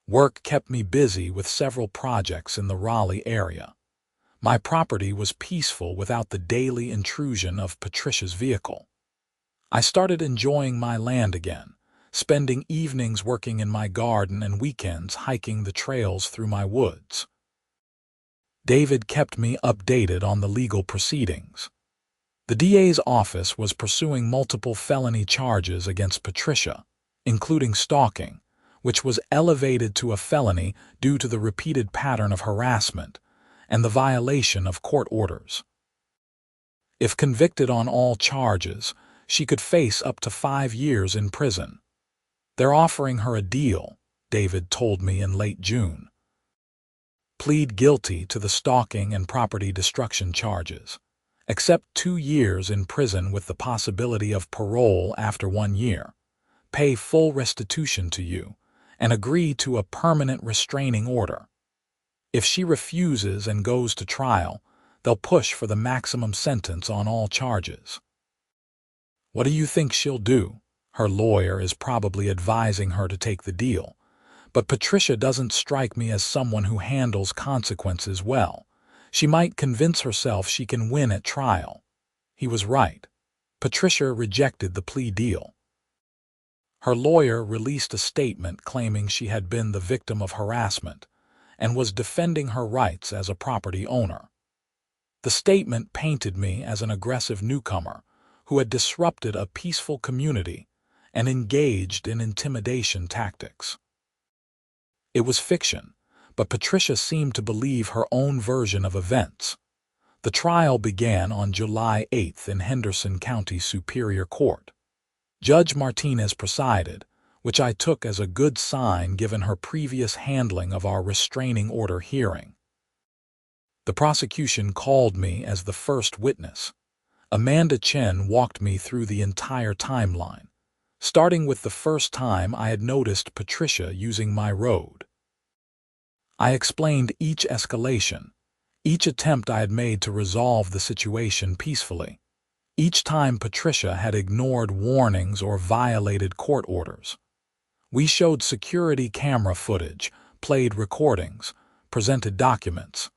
Work kept me busy with several projects in the Raleigh area. My property was peaceful without the daily intrusion of Patricia's vehicle. I started enjoying my land again, spending evenings working in my garden and weekends hiking the trails through my woods. David kept me updated on the legal proceedings. The DA's office was pursuing multiple felony charges against Patricia, including stalking, which was elevated to a felony due to the repeated pattern of harassment and the violation of court orders. If convicted on all charges, she could face up to 5 years in prison. They're offering her a deal, David told me in late June. Plead guilty to the stalking and property destruction charges. Accept 2 years in prison with the possibility of parole after 1 year. Pay full restitution to you, and agree to a permanent restraining order. If she refuses and goes to trial, they'll push for the maximum sentence on all charges. What do you think she'll do? Her lawyer is probably advising her to take the deal, but Patricia doesn't strike me as someone who handles consequences well. She might convince herself she can win at trial. He was right. Patricia rejected the plea deal. Her lawyer released a statement claiming she had been the victim of harassment and was defending her rights as a property owner. The statement painted me as an aggressive newcomer who had disrupted a peaceful community and engaged in intimidation tactics. It was fiction, but Patricia seemed to believe her own version of events. The trial began on July 8th in Henderson County Superior Court. Judge Martinez presided, which I took as a good sign given her previous handling of our restraining order hearing. The prosecution called me as the first witness. Amanda Chen walked me through the entire timeline, starting with the first time I had noticed Patricia using my road. I explained each escalation, each attempt I had made to resolve the situation peacefully, each time Patricia had ignored warnings or violated court orders. We showed security camera footage, played recordings, presented documents.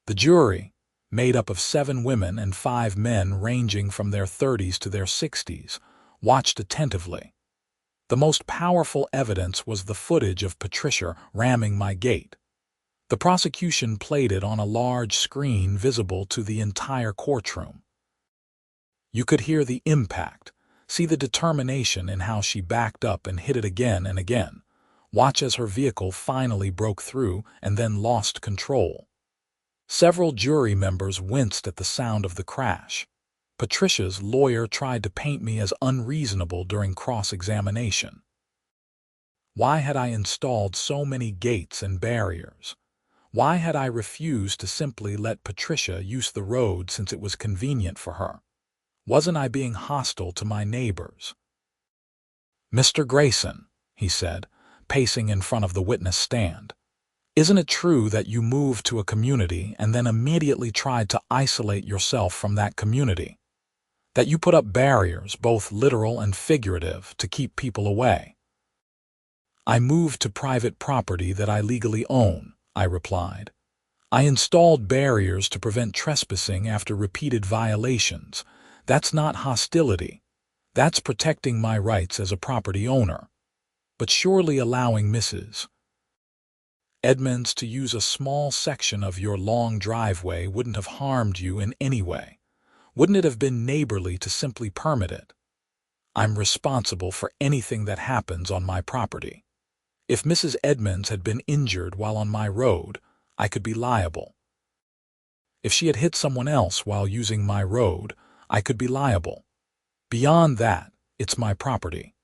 The jury, made up of 7 women and 5 men ranging from their 30s to their 60s, watched attentively. The most powerful evidence was the footage of Patricia ramming my gate. The prosecution played it on a large screen visible to the entire courtroom. You could hear the impact, see the determination in how she backed up and hit it again and again, watch as her vehicle finally broke through and then lost control. Several jury members winced at the sound of the crash. Patricia's lawyer tried to paint me as unreasonable during cross-examination. Why had I installed so many gates and barriers? Why had I refused to simply let Patricia use the road since it was convenient for her? Wasn't I being hostile to my neighbors? "Mr. Grayson," he said, pacing in front of the witness stand, "isn't it true that you moved to a community and then immediately tried to isolate yourself from that community? That you put up barriers, both literal and figurative, to keep people away?" "I moved to private property that I legally own," I replied. "I installed barriers to prevent trespassing after repeated violations. That's not hostility. That's protecting my rights as a property owner. But surely allowing Mrs. Edmonds to use a small section of your long driveway wouldn't have harmed you in any way. Wouldn't it have been neighborly to simply permit it? I'm responsible for anything that happens on my property. If Mrs. Edmonds had been injured while on my road, I could be liable. If she had hit someone else while using my road, I could be liable. Beyond that, it's my property.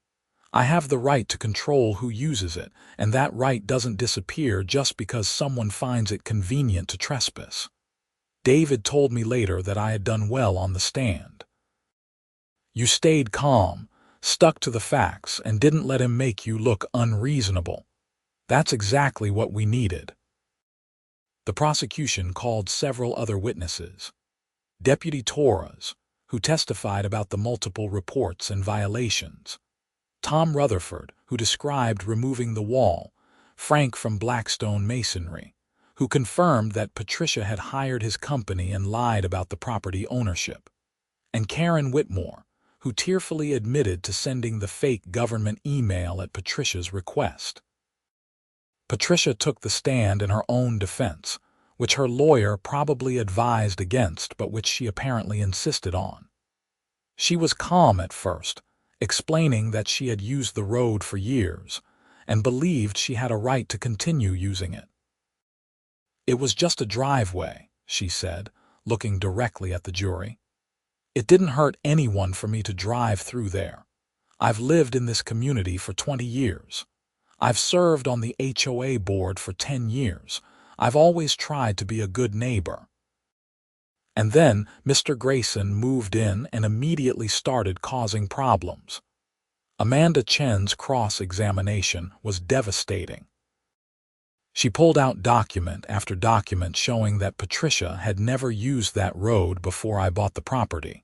I have the right to control who uses it, and that right doesn't disappear just because someone finds it convenient to trespass." David told me later that I had done well on the stand. "You stayed calm, stuck to the facts, and didn't let him make you look unreasonable. That's exactly what we needed. The prosecution called several other witnesses. Deputy Torres, who testified about the multiple reports and violations. Tom Rutherford, who described removing the wall. Frank from Blackstone Masonry, who confirmed that Patricia had hired his company and lied about the property ownership. And Karen Whitmore, who tearfully admitted to sending the fake government email at Patricia's request. Patricia took the stand in her own defense, which her lawyer probably advised against but which she apparently insisted on. She was calm at first, explaining that she had used the road for years and believed she had a right to continue using it. It was just a driveway, she said, looking directly at the jury. It didn't hurt anyone for me to drive through there. I've lived in this community for 20 years. I've served on the HOA board for 10 years. I've always tried to be a good neighbor. And then Mr. Grayson moved in and immediately started causing problems. Amanda Chen's cross-examination was devastating. She pulled out document after document showing that Patricia had never used that road before I bought the property,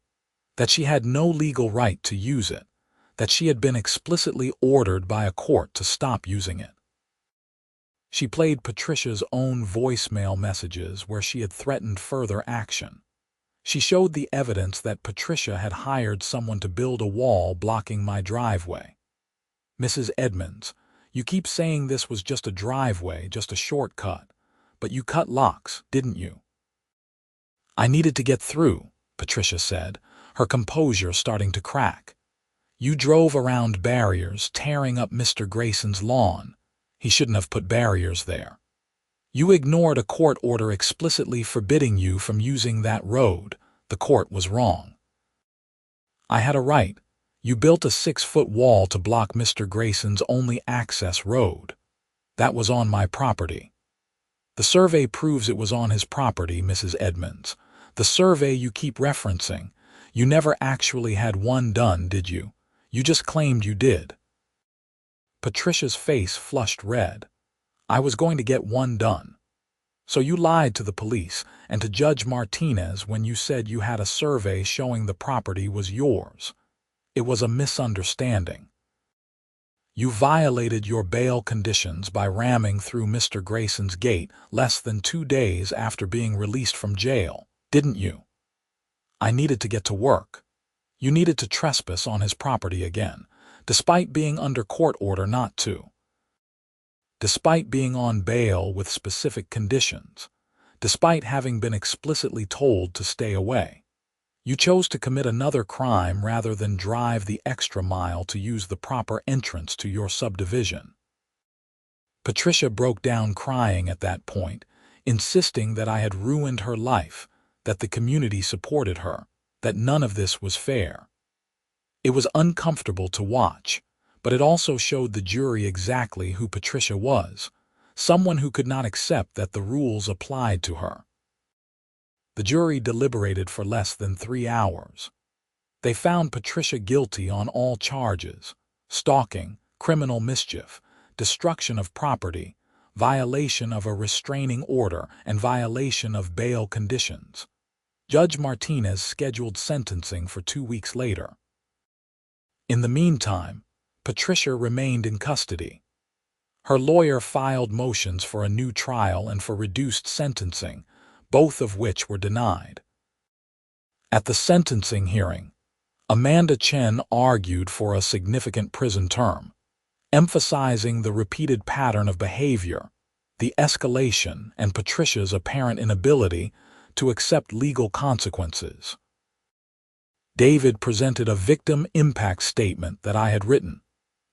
that she had no legal right to use it, that she had been explicitly ordered by a court to stop using it. She played Patricia's own voicemail messages where she had threatened further action. She showed the evidence that Patricia had hired someone to build a wall blocking my driveway. Mrs. Edmonds, you keep saying this was just a driveway, just a shortcut, but you cut locks, didn't you? I needed to get through, Patricia said, her composure starting to crack. You drove around barriers, tearing up Mr. Grayson's lawn. He shouldn't have put barriers there. You ignored a court order explicitly forbidding you from using that road. The court was wrong. I had a right. You built a 6-foot wall to block Mr. Grayson's only access road. That was on my property. The survey proves it was on his property, Mrs. Edmonds. The survey you keep referencing. You never actually had one done, did you? You just claimed you did. Patricia's face flushed red. I was going to get one done. So you lied to the police and to Judge Martinez when you said you had a survey showing the property was yours. It was a misunderstanding. You violated your bail conditions by ramming through Mr. Grayson's gate less than 2 days after being released from jail, didn't you? I needed to get to work. You needed to trespass on his property again, despite being under court order not to. Despite being on bail with specific conditions, despite having been explicitly told to stay away. You chose to commit another crime rather than drive the extra mile to use the proper entrance to your subdivision. Patricia broke down crying at that point, insisting that I had ruined her life, that the community supported her, that none of this was fair. It was uncomfortable to watch, but it also showed the jury exactly who Patricia was, someone who could not accept that the rules applied to her. The jury deliberated for less than 3 hours. They found Patricia guilty on all charges: stalking, criminal mischief, destruction of property, violation of a restraining order, and violation of bail conditions. Judge Martinez scheduled sentencing for 2 weeks later. In the meantime, Patricia remained in custody. Her lawyer filed motions for a new trial and for reduced sentencing, both of which were denied. At the sentencing hearing, Amanda Chen argued for a significant prison term, emphasizing the repeated pattern of behavior, the escalation, and Patricia's apparent inability to accept legal consequences. David presented a victim impact statement that I had written,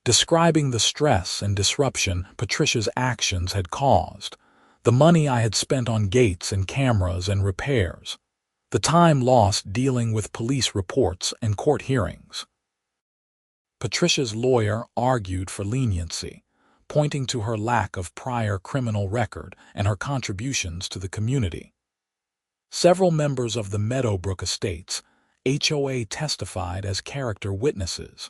describing the stress and disruption Patricia's actions had caused, the money I had spent on gates and cameras and repairs, the time lost dealing with police reports and court hearings. Patricia's lawyer argued for leniency, pointing to her lack of prior criminal record and her contributions to the community. Several members of the Meadowbrook Estates HOA testified as character witnesses,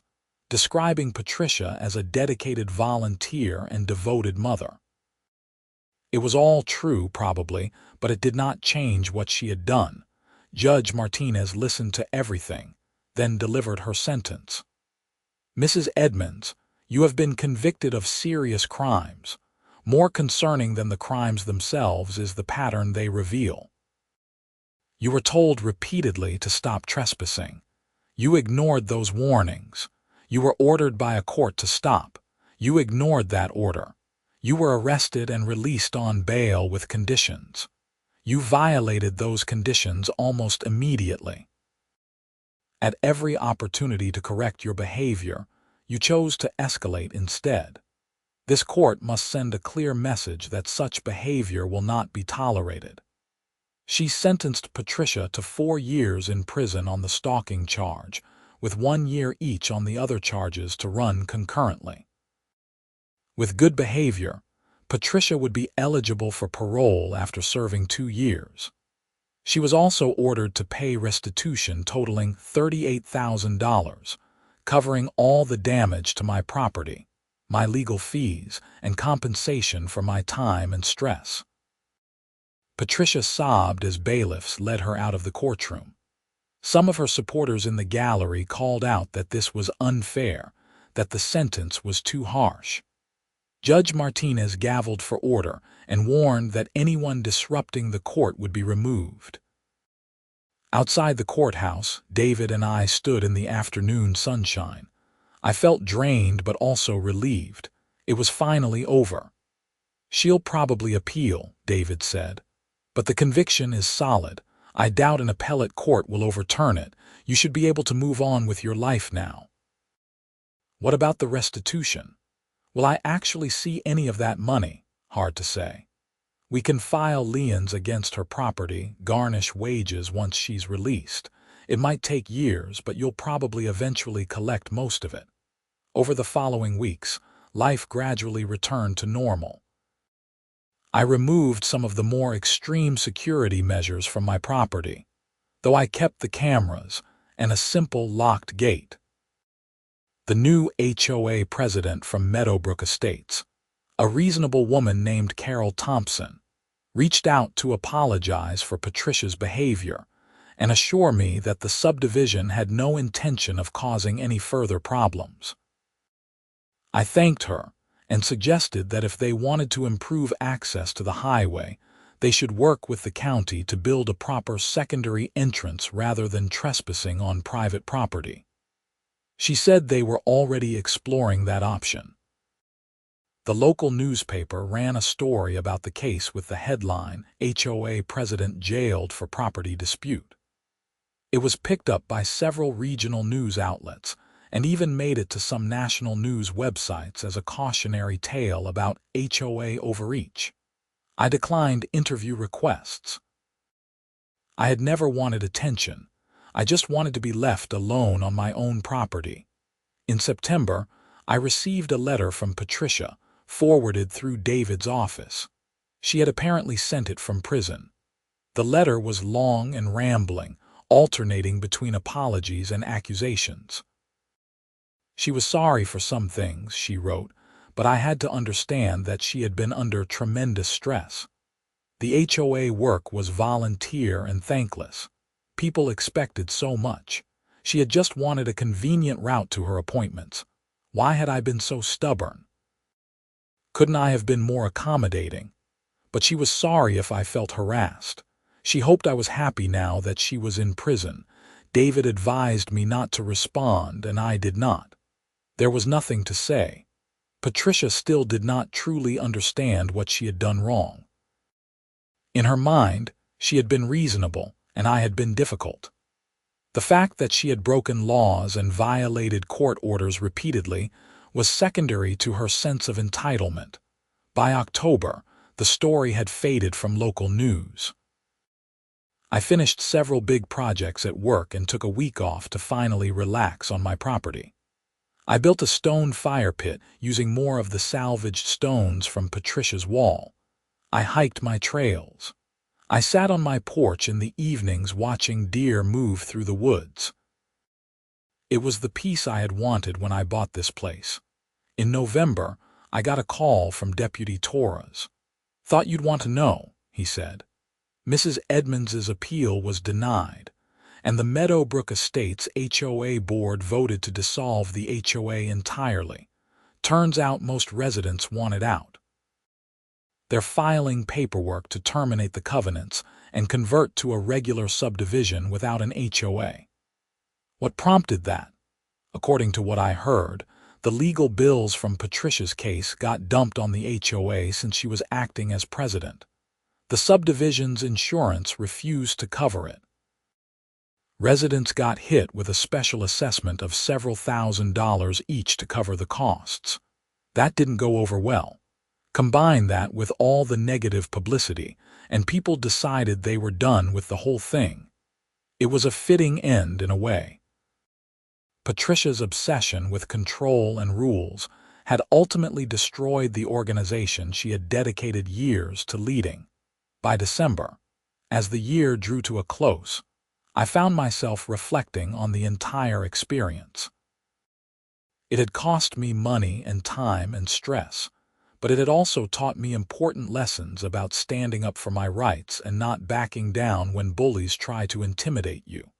describing Patricia as a dedicated volunteer and devoted mother. It was all true, probably, but it did not change what she had done. Judge Martinez listened to everything, then delivered her sentence. "Mrs. Edmonds, you have been convicted of serious crimes. More concerning than the crimes themselves is the pattern they reveal. You were told repeatedly to stop trespassing. You ignored those warnings. You were ordered by a court to stop. You ignored that order. You were arrested and released on bail with conditions. You violated those conditions almost immediately. At every opportunity to correct your behavior, you chose to escalate instead. This court must send a clear message that such behavior will not be tolerated." She sentenced Patricia to 4 years in prison on the stalking charge, with 1 year each on the other charges to run concurrently. With good behavior, Patricia would be eligible for parole after serving 2 years. She was also ordered to pay restitution totaling $38,000, covering all the damage to my property, my legal fees, and compensation for my time and stress. Patricia sobbed as bailiffs led her out of the courtroom. Some of her supporters in the gallery called out that this was unfair, that the sentence was too harsh. Judge Martinez gavelled for order and warned that anyone disrupting the court would be removed. Outside the courthouse, David and I stood in the afternoon sunshine. I felt drained but also relieved. It was finally over. "She'll probably appeal," David said. "But the conviction is solid. I doubt an appellate court will overturn it. You should be able to move on with your life now." "What about the restitution? Will I actually see any of that money?" "Hard to say. We can file liens against her property, garnish wages once she's released. It might take years, but you'll probably eventually collect most of it." Over the following weeks, life gradually returned to normal. I removed some of the more extreme security measures from my property, though I kept the cameras and a simple locked gate. The new HOA president from Meadowbrook Estates, a reasonable woman named Carol Thompson, reached out to apologize for Patricia's behavior and assure me that the subdivision had no intention of causing any further problems. I thanked her and suggested that if they wanted to improve access to the highway, they should work with the county to build a proper secondary entrance rather than trespassing on private property. She said they were already exploring that option. The local newspaper ran a story about the case with the headline, "HOA President Jailed for Property Dispute." It was picked up by several regional news outlets and even made it to some national news websites as a cautionary tale about HOA overreach. I declined interview requests. I had never wanted attention. I just wanted to be left alone on my own property. In September, I received a letter from Patricia, forwarded through David's office. She had apparently sent it from prison. The letter was long and rambling, alternating between apologies and accusations. She was sorry for some things, she wrote, but I had to understand that she had been under tremendous stress. The HOA work was volunteer and thankless. People expected so much. She had just wanted a convenient route to her appointments. Why had I been so stubborn? Couldn't I have been more accommodating? But she was sorry if I felt harassed. She hoped I was happy now that she was in prison. David advised me not to respond, and I did not. There was nothing to say. Patricia still did not truly understand what she had done wrong. In her mind, she had been reasonable, and I had been difficult. The fact that she had broken laws and violated court orders repeatedly was secondary to her sense of entitlement. By October, the story had faded from local news. I finished several big projects at work and took a week off to finally relax on my property. I built a stone fire pit using more of the salvaged stones from Patricia's wall. I hiked my trails. I sat on my porch in the evenings watching deer move through the woods. It was the peace I had wanted when I bought this place. In November, I got a call from Deputy Torres. "Thought you'd want to know," he said. "Mrs. Edmonds's appeal was denied, and the Meadowbrook Estates HOA board voted to dissolve the HOA entirely. Turns out most residents want it out. They're filing paperwork to terminate the covenants and convert to a regular subdivision without an HOA. What prompted that? According to what I heard, the legal bills from Patricia's case got dumped on the HOA since she was acting as president. The subdivision's insurance refused to cover it. Residents got hit with a special assessment of several $1,000s each to cover the costs. That didn't go over well. Combine that with all the negative publicity, and people decided they were done with the whole thing. It was a fitting end in a way. Patricia's obsession with control and rules had ultimately destroyed the organization she had dedicated years to leading. By December, as the year drew to a close, I found myself reflecting on the entire experience. It had cost me money and time and stress, but it had also taught me important lessons about standing up for my rights and not backing down when bullies try to intimidate you.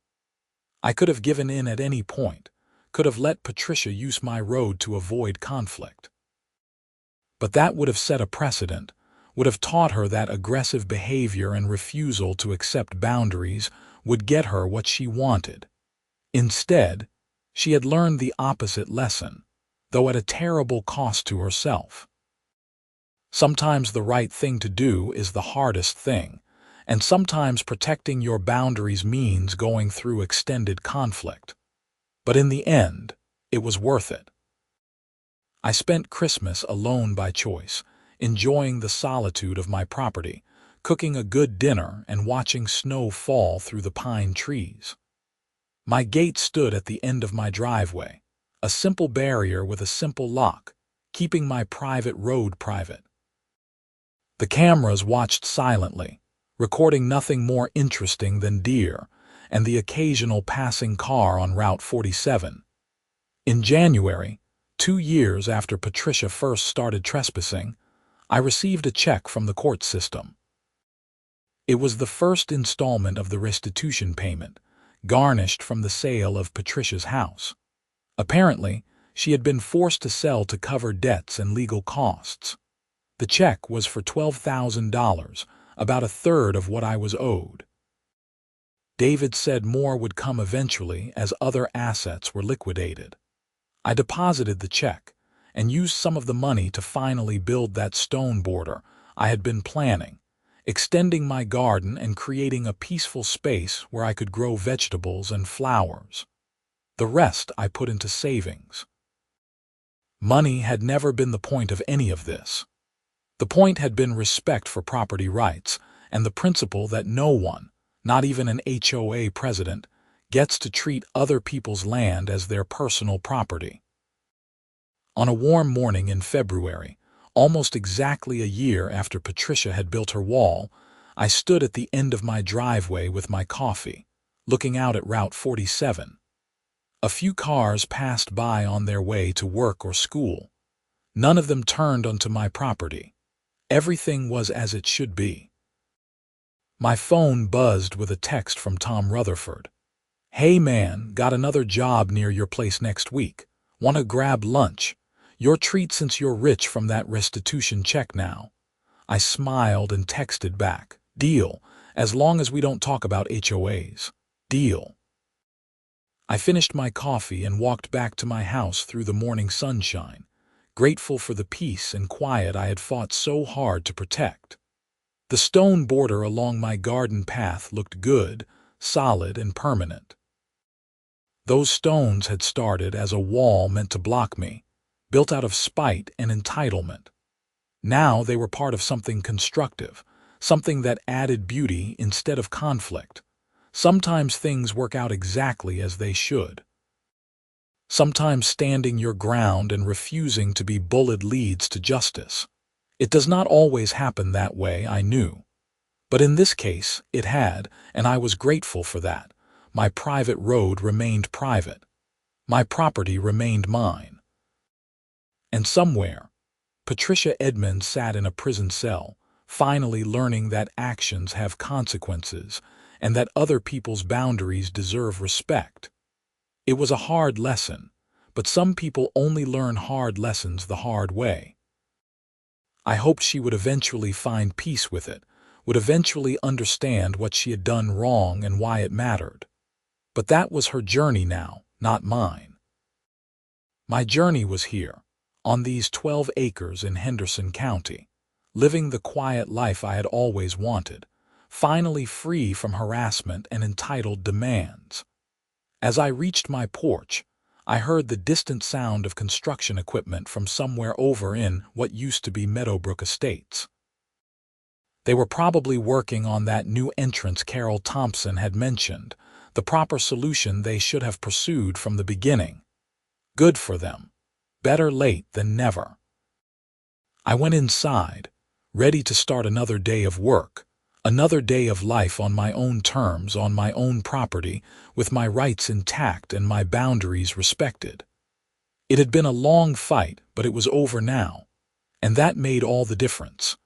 I could have given in at any point, could have let Patricia use my road to avoid conflict. But that would have set a precedent, would have taught her that aggressive behavior and refusal to accept boundaries would get her what she wanted. Instead, she had learned the opposite lesson, though at a terrible cost to herself. Sometimes the right thing to do is the hardest thing, and sometimes protecting your boundaries means going through extended conflict. But in the end, it was worth it. I spent Christmas alone by choice, enjoying the solitude of my property, cooking a good dinner and watching snow fall through the pine trees. My gate stood at the end of my driveway, a simple barrier with a simple lock, keeping my private road private. The cameras watched silently, recording nothing more interesting than deer and the occasional passing car on Route 47. In January, 2 years after Patricia first started trespassing, I received a check from the court system. It was the first installment of the restitution payment, garnished from the sale of Patricia's house. Apparently, she had been forced to sell to cover debts and legal costs. The check was for $12,000, about a third of what I was owed. David said more would come eventually as other assets were liquidated. I deposited the check and used some of the money to finally build that stone border I had been planning, extending my garden and creating a peaceful space where I could grow vegetables and flowers. The rest I put into savings. Money had never been the point of any of this. The point had been respect for property rights and the principle that no one, not even an HOA president, gets to treat other people's land as their personal property. On a warm morning in February, almost exactly a year after Patricia had built her wall, I stood at the end of my driveway with my coffee, looking out at Route 47. A few cars passed by on their way to work or school. None of them turned onto my property. Everything was as it should be. My phone buzzed with a text from Tom Rutherford. "Hey man, got another job near your place next week. Want to grab lunch? Your treat since you're rich from that restitution check now." I smiled and texted back, "Deal, as long as we don't talk about HOAs. Deal." I finished my coffee and walked back to my house through the morning sunshine, grateful for the peace and quiet I had fought so hard to protect. The stone border along my garden path looked good, solid, and permanent. Those stones had started as a wall meant to block me, built out of spite and entitlement. Now they were part of something constructive, something that added beauty instead of conflict. Sometimes things work out exactly as they should. Sometimes standing your ground and refusing to be bullied leads to justice. It does not always happen that way, I knew. But in this case, it had, and I was grateful for that. My private road remained private. My property remained mine. And somewhere, Patricia Edmonds sat in a prison cell, finally learning that actions have consequences and that other people's boundaries deserve respect. It was a hard lesson, but some people only learn hard lessons the hard way. I hoped she would eventually find peace with it, would eventually understand what she had done wrong and why it mattered. But that was her journey now, not mine. My journey was here, on these 12 acres in Henderson County, living the quiet life I had always wanted, finally free from harassment and entitled demands. As I reached my porch, I heard the distant sound of construction equipment from somewhere over in what used to be Meadowbrook Estates. They were probably working on that new entrance Carol Thompson had mentioned, the proper solution they should have pursued from the beginning. Good for them. Better late than never. I went inside, ready to start another day of work, another day of life on my own terms, on my own property, with my rights intact and my boundaries respected. It had been a long fight, but it was over now, and that made all the difference.